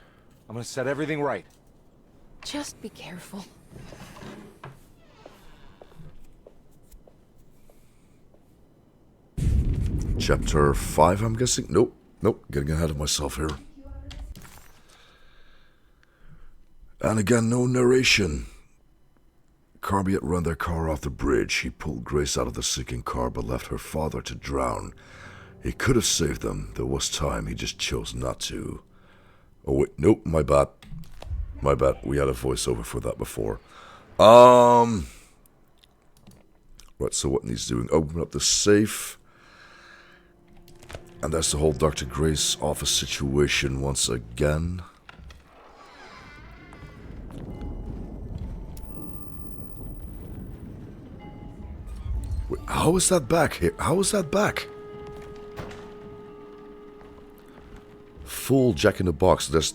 Speaker 2: I'm gonna set everything right.
Speaker 4: Just be careful.
Speaker 1: Chapter 5, I'm guessing? Nope, getting ahead of myself here. And again, no narration. Carby had run their car off the bridge. He pulled Grace out of the sinking car but left her father to drown. He could have saved them. There was time. He just chose not to. Oh, wait. Nope. My bad. We had a voiceover for that before. Right, so what he's doing. Open up the safe. And that's the whole Dr. Grace office situation once again. Wait, how is that back here? How is that back? Full Jack in the Box. There's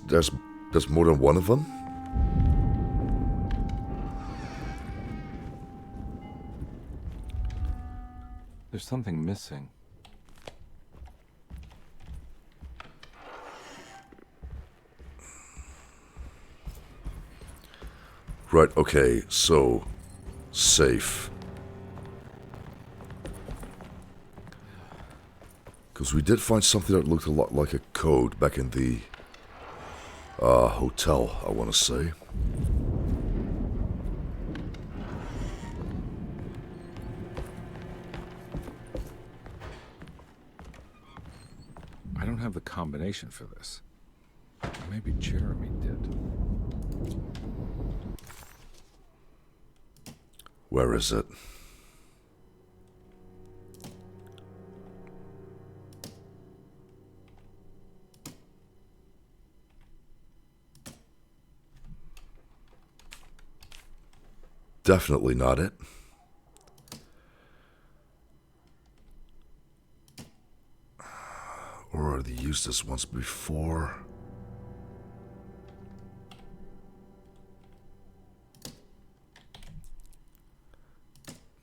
Speaker 1: more than one of them.
Speaker 2: There's something missing.
Speaker 1: Right, okay, so safe. Because we did find something that looked a lot like a code back in the hotel, I want to say.
Speaker 2: I don't have the combination for this. Maybe Jeremy did.
Speaker 1: Where is it? Definitely not it. Or they used this once before.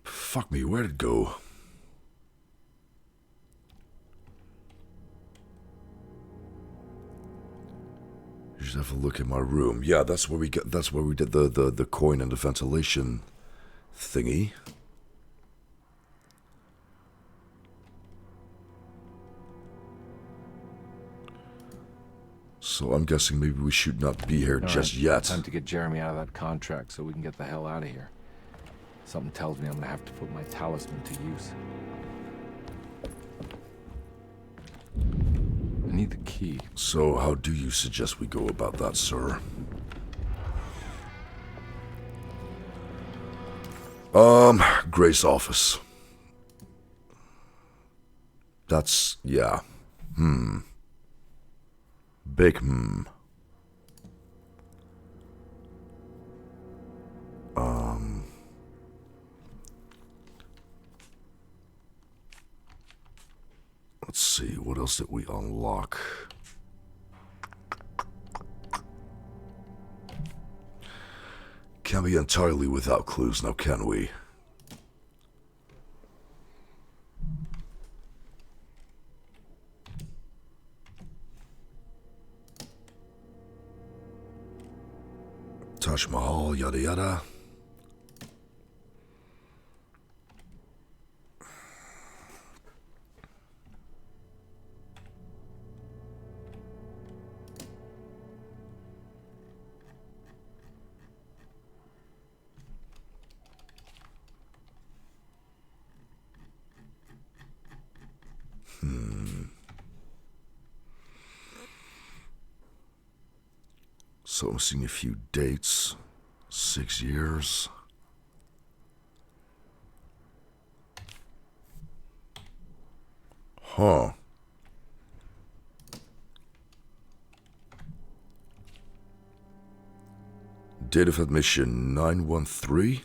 Speaker 1: Fuck me, where'd it go? Just have a look in my room. Yeah, that's where we did the coin and the ventilation thingy. So I'm guessing maybe we should not be here just yet.
Speaker 2: Time to get Jeremy out of that contract so we can get the hell out of here. Something tells me I'm gonna have to put my talisman to use. I need the key.
Speaker 1: So how do you suggest we go about that, sir? Grace office. That's, yeah. Big let's see, what else did we unlock? Can't be entirely without clues now, can we? Taj Mahal, yada yada. So I'm seeing a few dates. 6 years. Huh. Date of admission 913.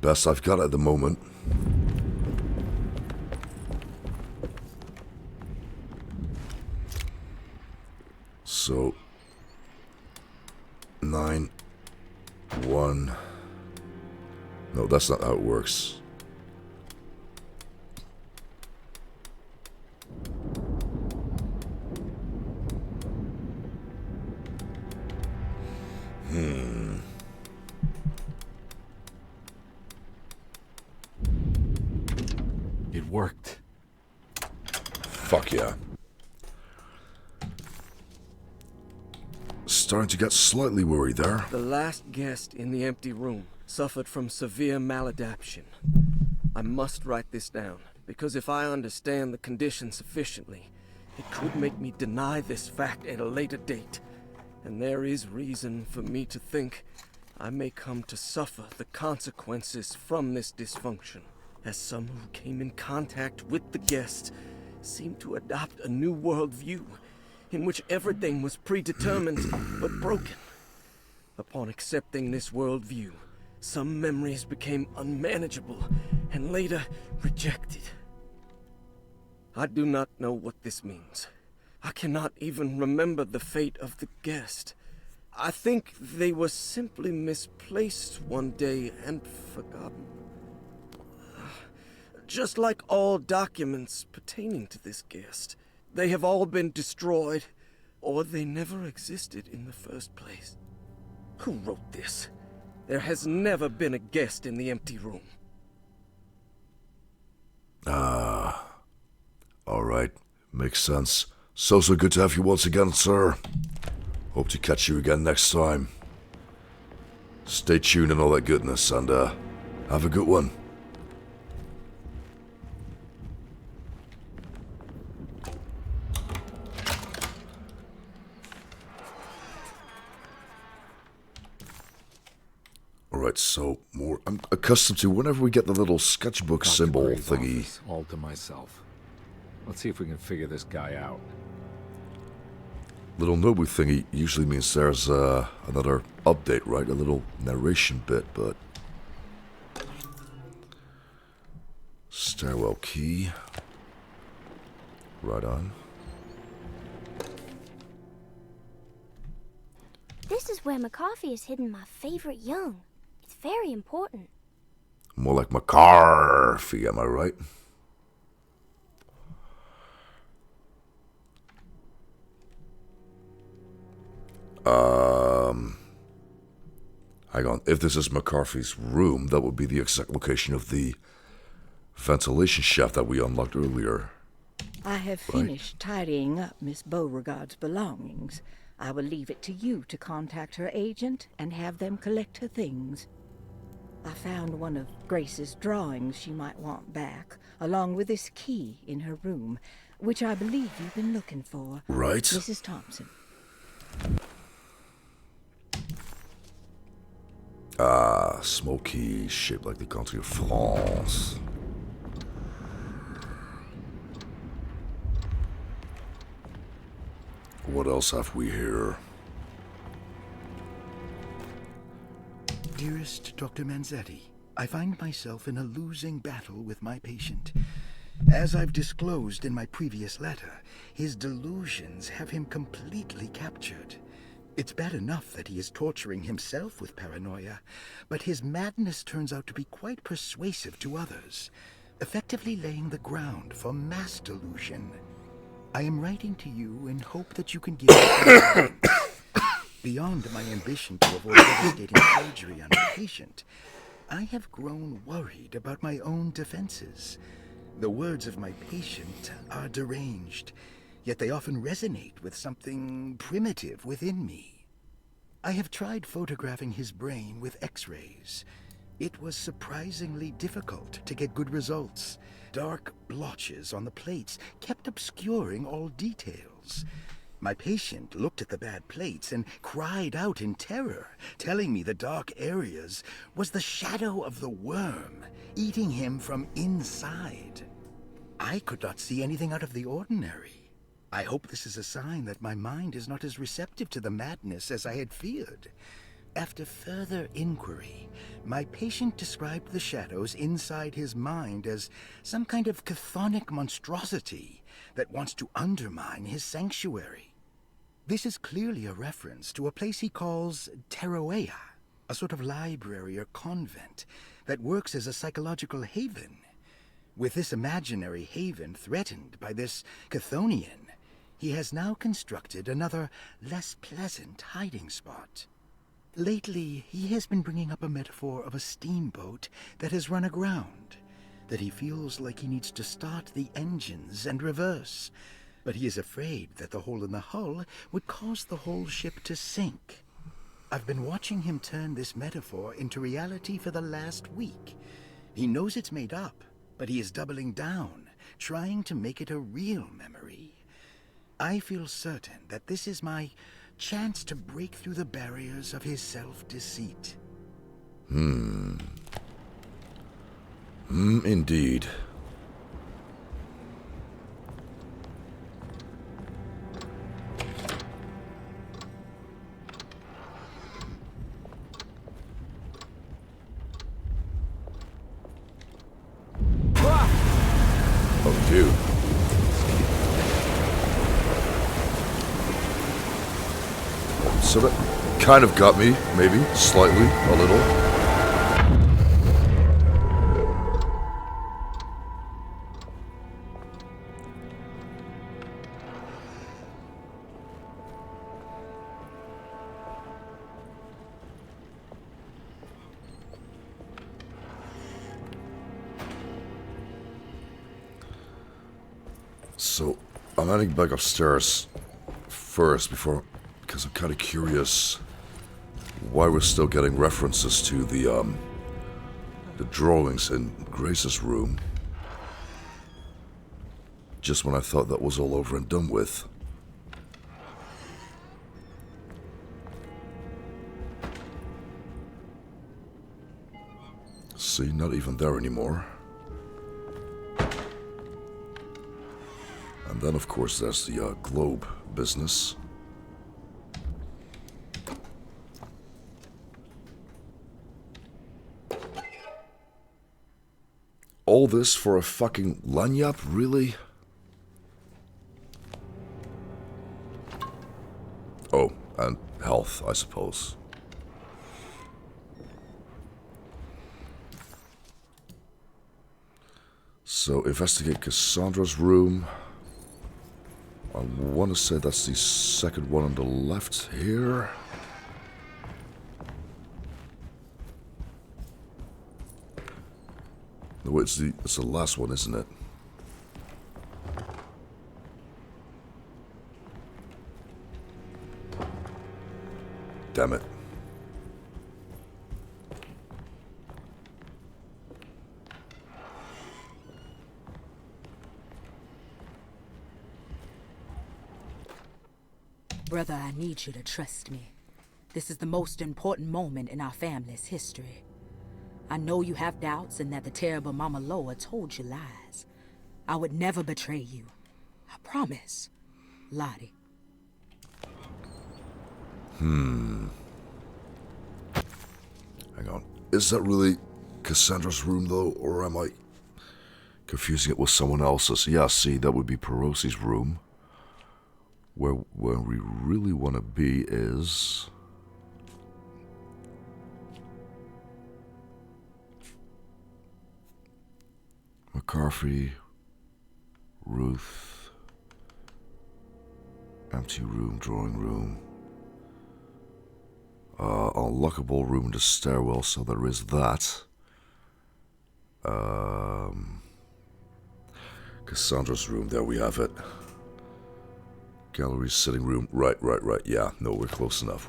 Speaker 1: Best I've got at the moment. So 9 1. No, that's not how it works.
Speaker 2: It worked.
Speaker 1: Fuck yeah. Starting to get slightly worried there.
Speaker 12: The last guest in the empty room suffered from severe maladaptation. I must write this down, because if I understand the condition sufficiently, it could make me deny this fact at a later date. And there is reason for me to think I may come to suffer the consequences from this dysfunction, as some who came in contact with the guest seem to adopt a new worldview in which everything was predetermined but broken. Upon accepting this worldview, some memories became unmanageable and later rejected. I do not know what this means. I cannot even remember the fate of the guest. I think they were simply misplaced one day and forgotten. Just like all documents pertaining to this guest, they have all been destroyed, or they never existed in the first place. Who wrote this? There has never been a guest in the empty room.
Speaker 1: Alright. Makes sense. So good to have you once again, sir. Hope to catch you again next time. Stay tuned and all that goodness, and have a good one. Alright, so more. I'm accustomed to whenever we get the little sketchbook
Speaker 2: Dr.
Speaker 1: symbol
Speaker 2: Gray's
Speaker 1: thingy.
Speaker 2: office, all to myself. Let's see if we can figure this guy out.
Speaker 1: Little Nobu thingy usually means there's another update, right? A little narration bit, but... Stairwell key. Right on.
Speaker 11: This is where McCarthy has hidden my favorite young. It's very important.
Speaker 1: More like McCarthy, am I right? Hang on. If this is McCarthy's room, that would be the exact location of the ventilation shaft that we unlocked earlier.
Speaker 5: I have finished tidying up Miss Beauregard's belongings. I will leave it to you to contact her agent and have them collect her things. I found one of Grace's drawings she might want back, along with this key in her room, which I believe you've been looking for.
Speaker 1: Right.
Speaker 5: Mrs. Thompson.
Speaker 1: Ah, smoky, shaped like the country of France. What else have we here?
Speaker 13: Dearest Dr. Manzetti, I find myself in a losing battle with my patient. As I've disclosed in my previous letter, his delusions have him completely captured. It's bad enough that he is torturing himself with paranoia, but his madness turns out to be quite persuasive to others, effectively laying the ground for mass delusion. I am writing to you in hope that you can give me beyond my ambition to avoid devastating surgery on a patient. I have grown worried about my own defenses. The words of my patient are deranged, yet they often resonate with something primitive within me. I have tried photographing his brain with X-rays. It was surprisingly difficult to get good results. Dark blotches on the plates kept obscuring all details. My patient looked at the bad plates and cried out in terror, telling me the dark areas was the shadow of the worm eating him from inside. I could not see anything out of the ordinary. I hope this is a sign that my mind is not as receptive to the madness as I had feared. After further inquiry, my patient described the shadows inside his mind as some kind of chthonic monstrosity that wants to undermine his sanctuary. This is clearly a reference to a place he calls Teroea, a sort of library or convent that works as a psychological haven. With this imaginary haven threatened by this Chthonian, he has now constructed another, less pleasant hiding spot. Lately, he has been bringing up a metaphor of a steamboat that has run aground, that he feels like he needs to start the engines and reverse, but he is afraid that the hole in the hull would cause the whole ship to sink. I've been watching him turn this metaphor into reality for the last week. He knows it's made up, but he is doubling down, trying to make it a real memory. I feel certain that this is my chance to break through the barriers of his self-deceit.
Speaker 1: Indeed. Oh, dude. So that kind of got me, maybe, slightly, a little. So, I'm heading back upstairs first because I'm kind of curious why we're still getting references to the drawings in Grace's room. Just when I thought that was all over and done with. See, not even there anymore. And then, of course, there's the globe business. All this for a fucking lanyard, really? Oh, and health, I suppose. So, investigate Cassandra's room. I want to say that's the second one on the left here. No, it's the last one, isn't it? Damn it.
Speaker 6: Brother, I need you to trust me. This is the most important moment in our family's history. I know you have doubts and that the terrible Mama Loa told you lies. I would never betray you. I promise. Lottie.
Speaker 1: Hang on. Is that really Cassandra's room, though? Or am I confusing it with someone else's? Yeah, see, that would be Perosi's room. Where we really want to be is... McCarthy, Ruth, empty room, drawing room, unlockable room in the stairwell, so there is that. Cassandra's room, there we have it. Gallery, sitting room, right, yeah, no, we're close enough,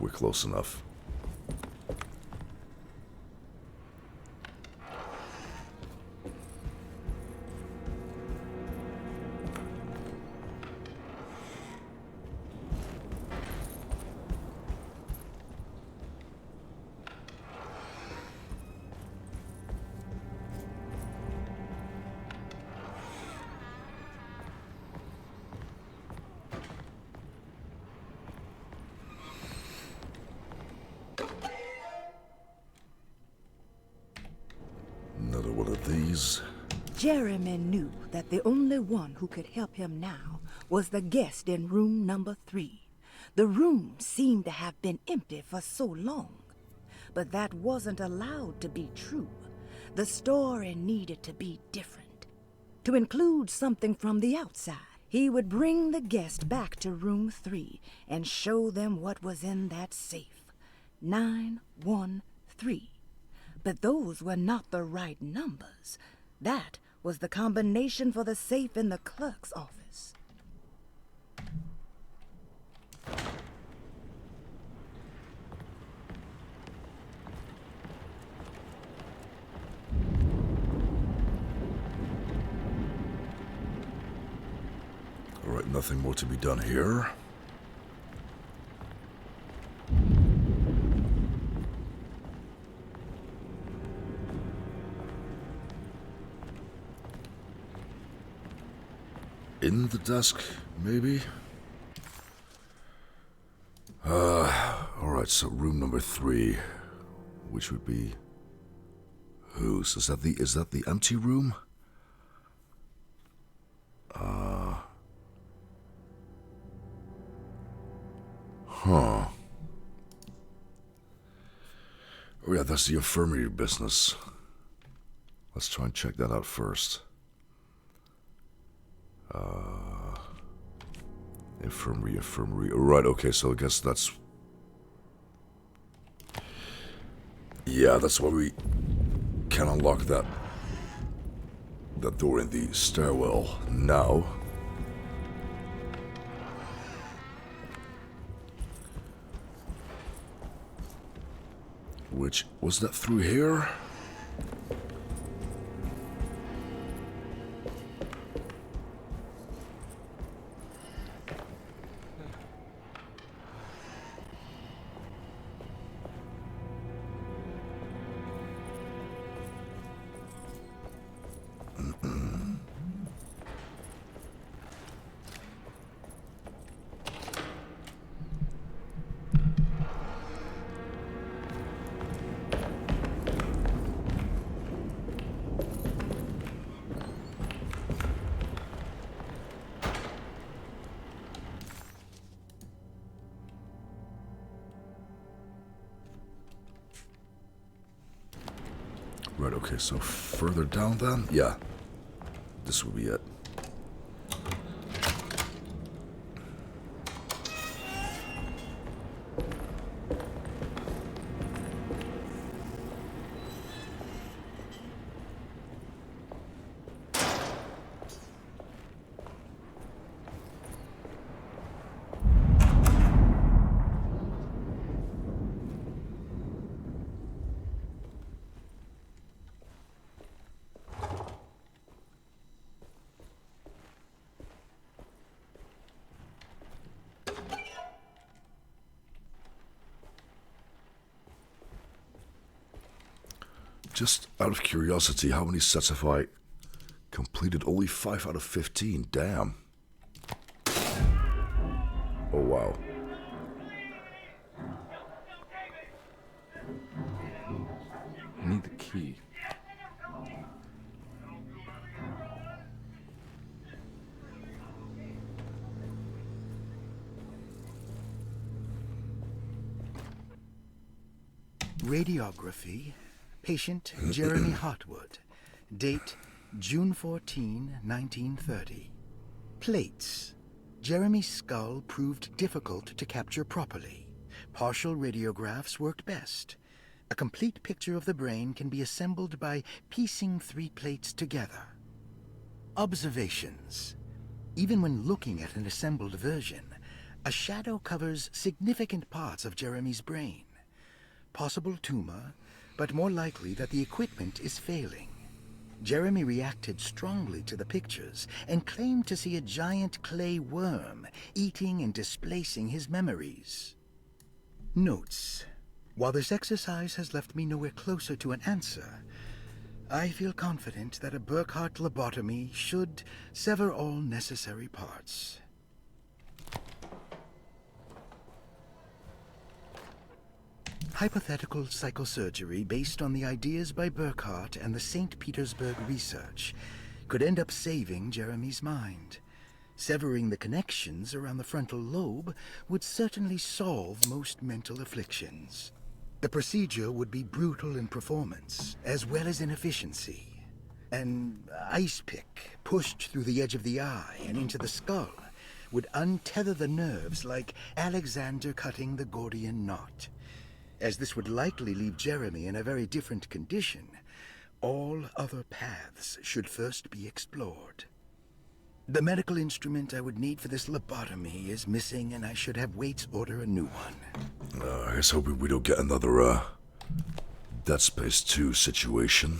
Speaker 1: Another one of these.
Speaker 5: Jeremy knew that the only one who could help him now was the guest in room number 3. The room seemed to have been empty for so long. But that wasn't allowed to be true. The story needed to be different. To include something from the outside, he would bring the guest back to room 3 and show them what was in that safe. 913. But those were not the right numbers. That was the combination for the safe in the clerk's office.
Speaker 1: All right, nothing more to be done here. In the desk, maybe? Alright, so room number 3, which would be whose? Is that the empty room? Huh. Oh yeah, that's the infirmary business. Let's try and check that out first. Infirmary. Right, okay, so I guess that's... Yeah, that's why we can unlock that door in the stairwell now. Which, was that through here? Right, okay, so further down then? Yeah. This will be it. Just out of curiosity, how many sets have I completed? Only 5 out of 15. Damn. Oh, wow.
Speaker 2: I need the key.
Speaker 13: Radiography. Patient Jeremy Hartwood. Date June 14, 1930. Plates. Jeremy's skull proved difficult to capture properly. Partial radiographs worked best. A complete picture of the brain can be assembled by piecing 3 plates together. Observations. Even when looking at an assembled version, a shadow covers significant parts of Jeremy's brain. Possible tumor, but more likely that the equipment is failing. Jeremy reacted strongly to the pictures and claimed to see a giant clay worm eating and displacing his memories. Notes. While this exercise has left me nowhere closer to an answer, I feel confident that a Burkhardt lobotomy should sever all necessary parts. Hypothetical psychosurgery based on the ideas by Burkhardt and the St. Petersburg research could end up saving Jeremy's mind. Severing the connections around the frontal lobe would certainly solve most mental afflictions. The procedure would be brutal in performance, as well as in efficiency. An ice pick pushed through the edge of the eye and into the skull would untether the nerves like Alexander cutting the Gordian knot. As this would likely leave Jeremy in a very different condition, all other paths should first be explored. The medical instrument I would need for this lobotomy is missing, and I should have Waits order a new one.
Speaker 1: I guess hoping we don't get another, Dead Space 2 situation.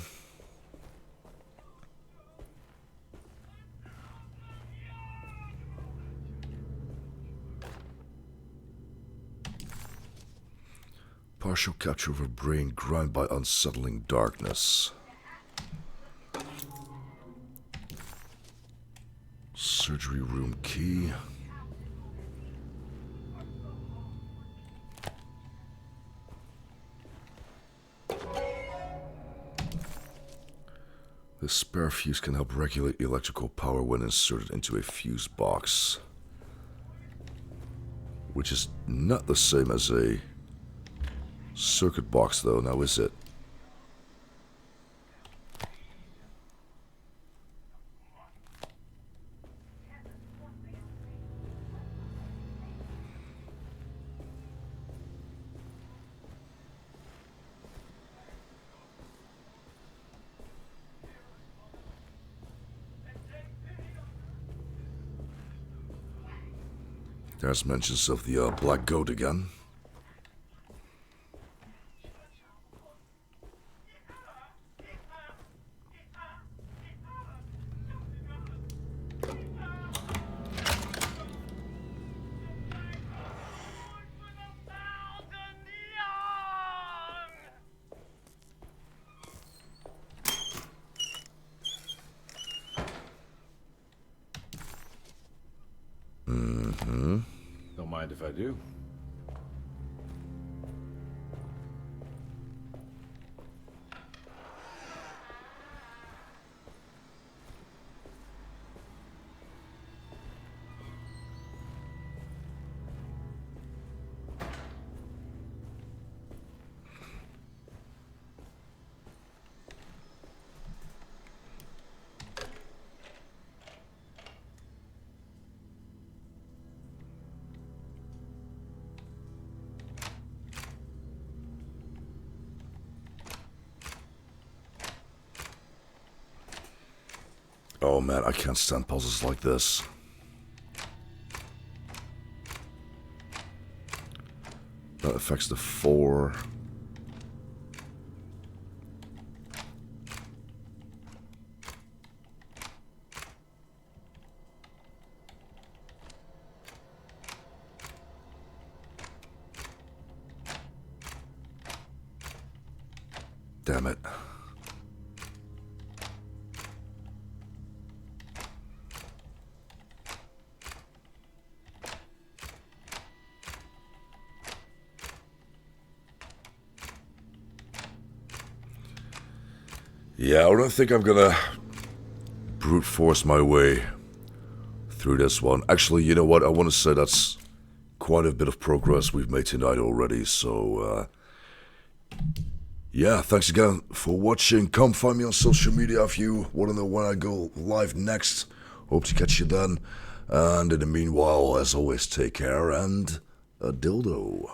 Speaker 1: Partial capture of a brain ground by unsettling darkness. Surgery room key. This spare fuse can help regulate electrical power when inserted into a fuse box. Which is not the same as a circuit box, though, now is it? There's mentions of the Black Goat again. Mm-hmm.
Speaker 2: Don't mind if I do.
Speaker 1: Oh man, I can't stand puzzles like this. That affects the 4. Damn it. Yeah, I don't think I'm gonna brute force my way through this one. Actually, you know what? I want to say that's quite a bit of progress we've made tonight already. So, yeah, thanks again for watching. Come find me on social media if you want to know when I go live next. Hope to catch you then. And in the meanwhile, as always, take care and a dildo.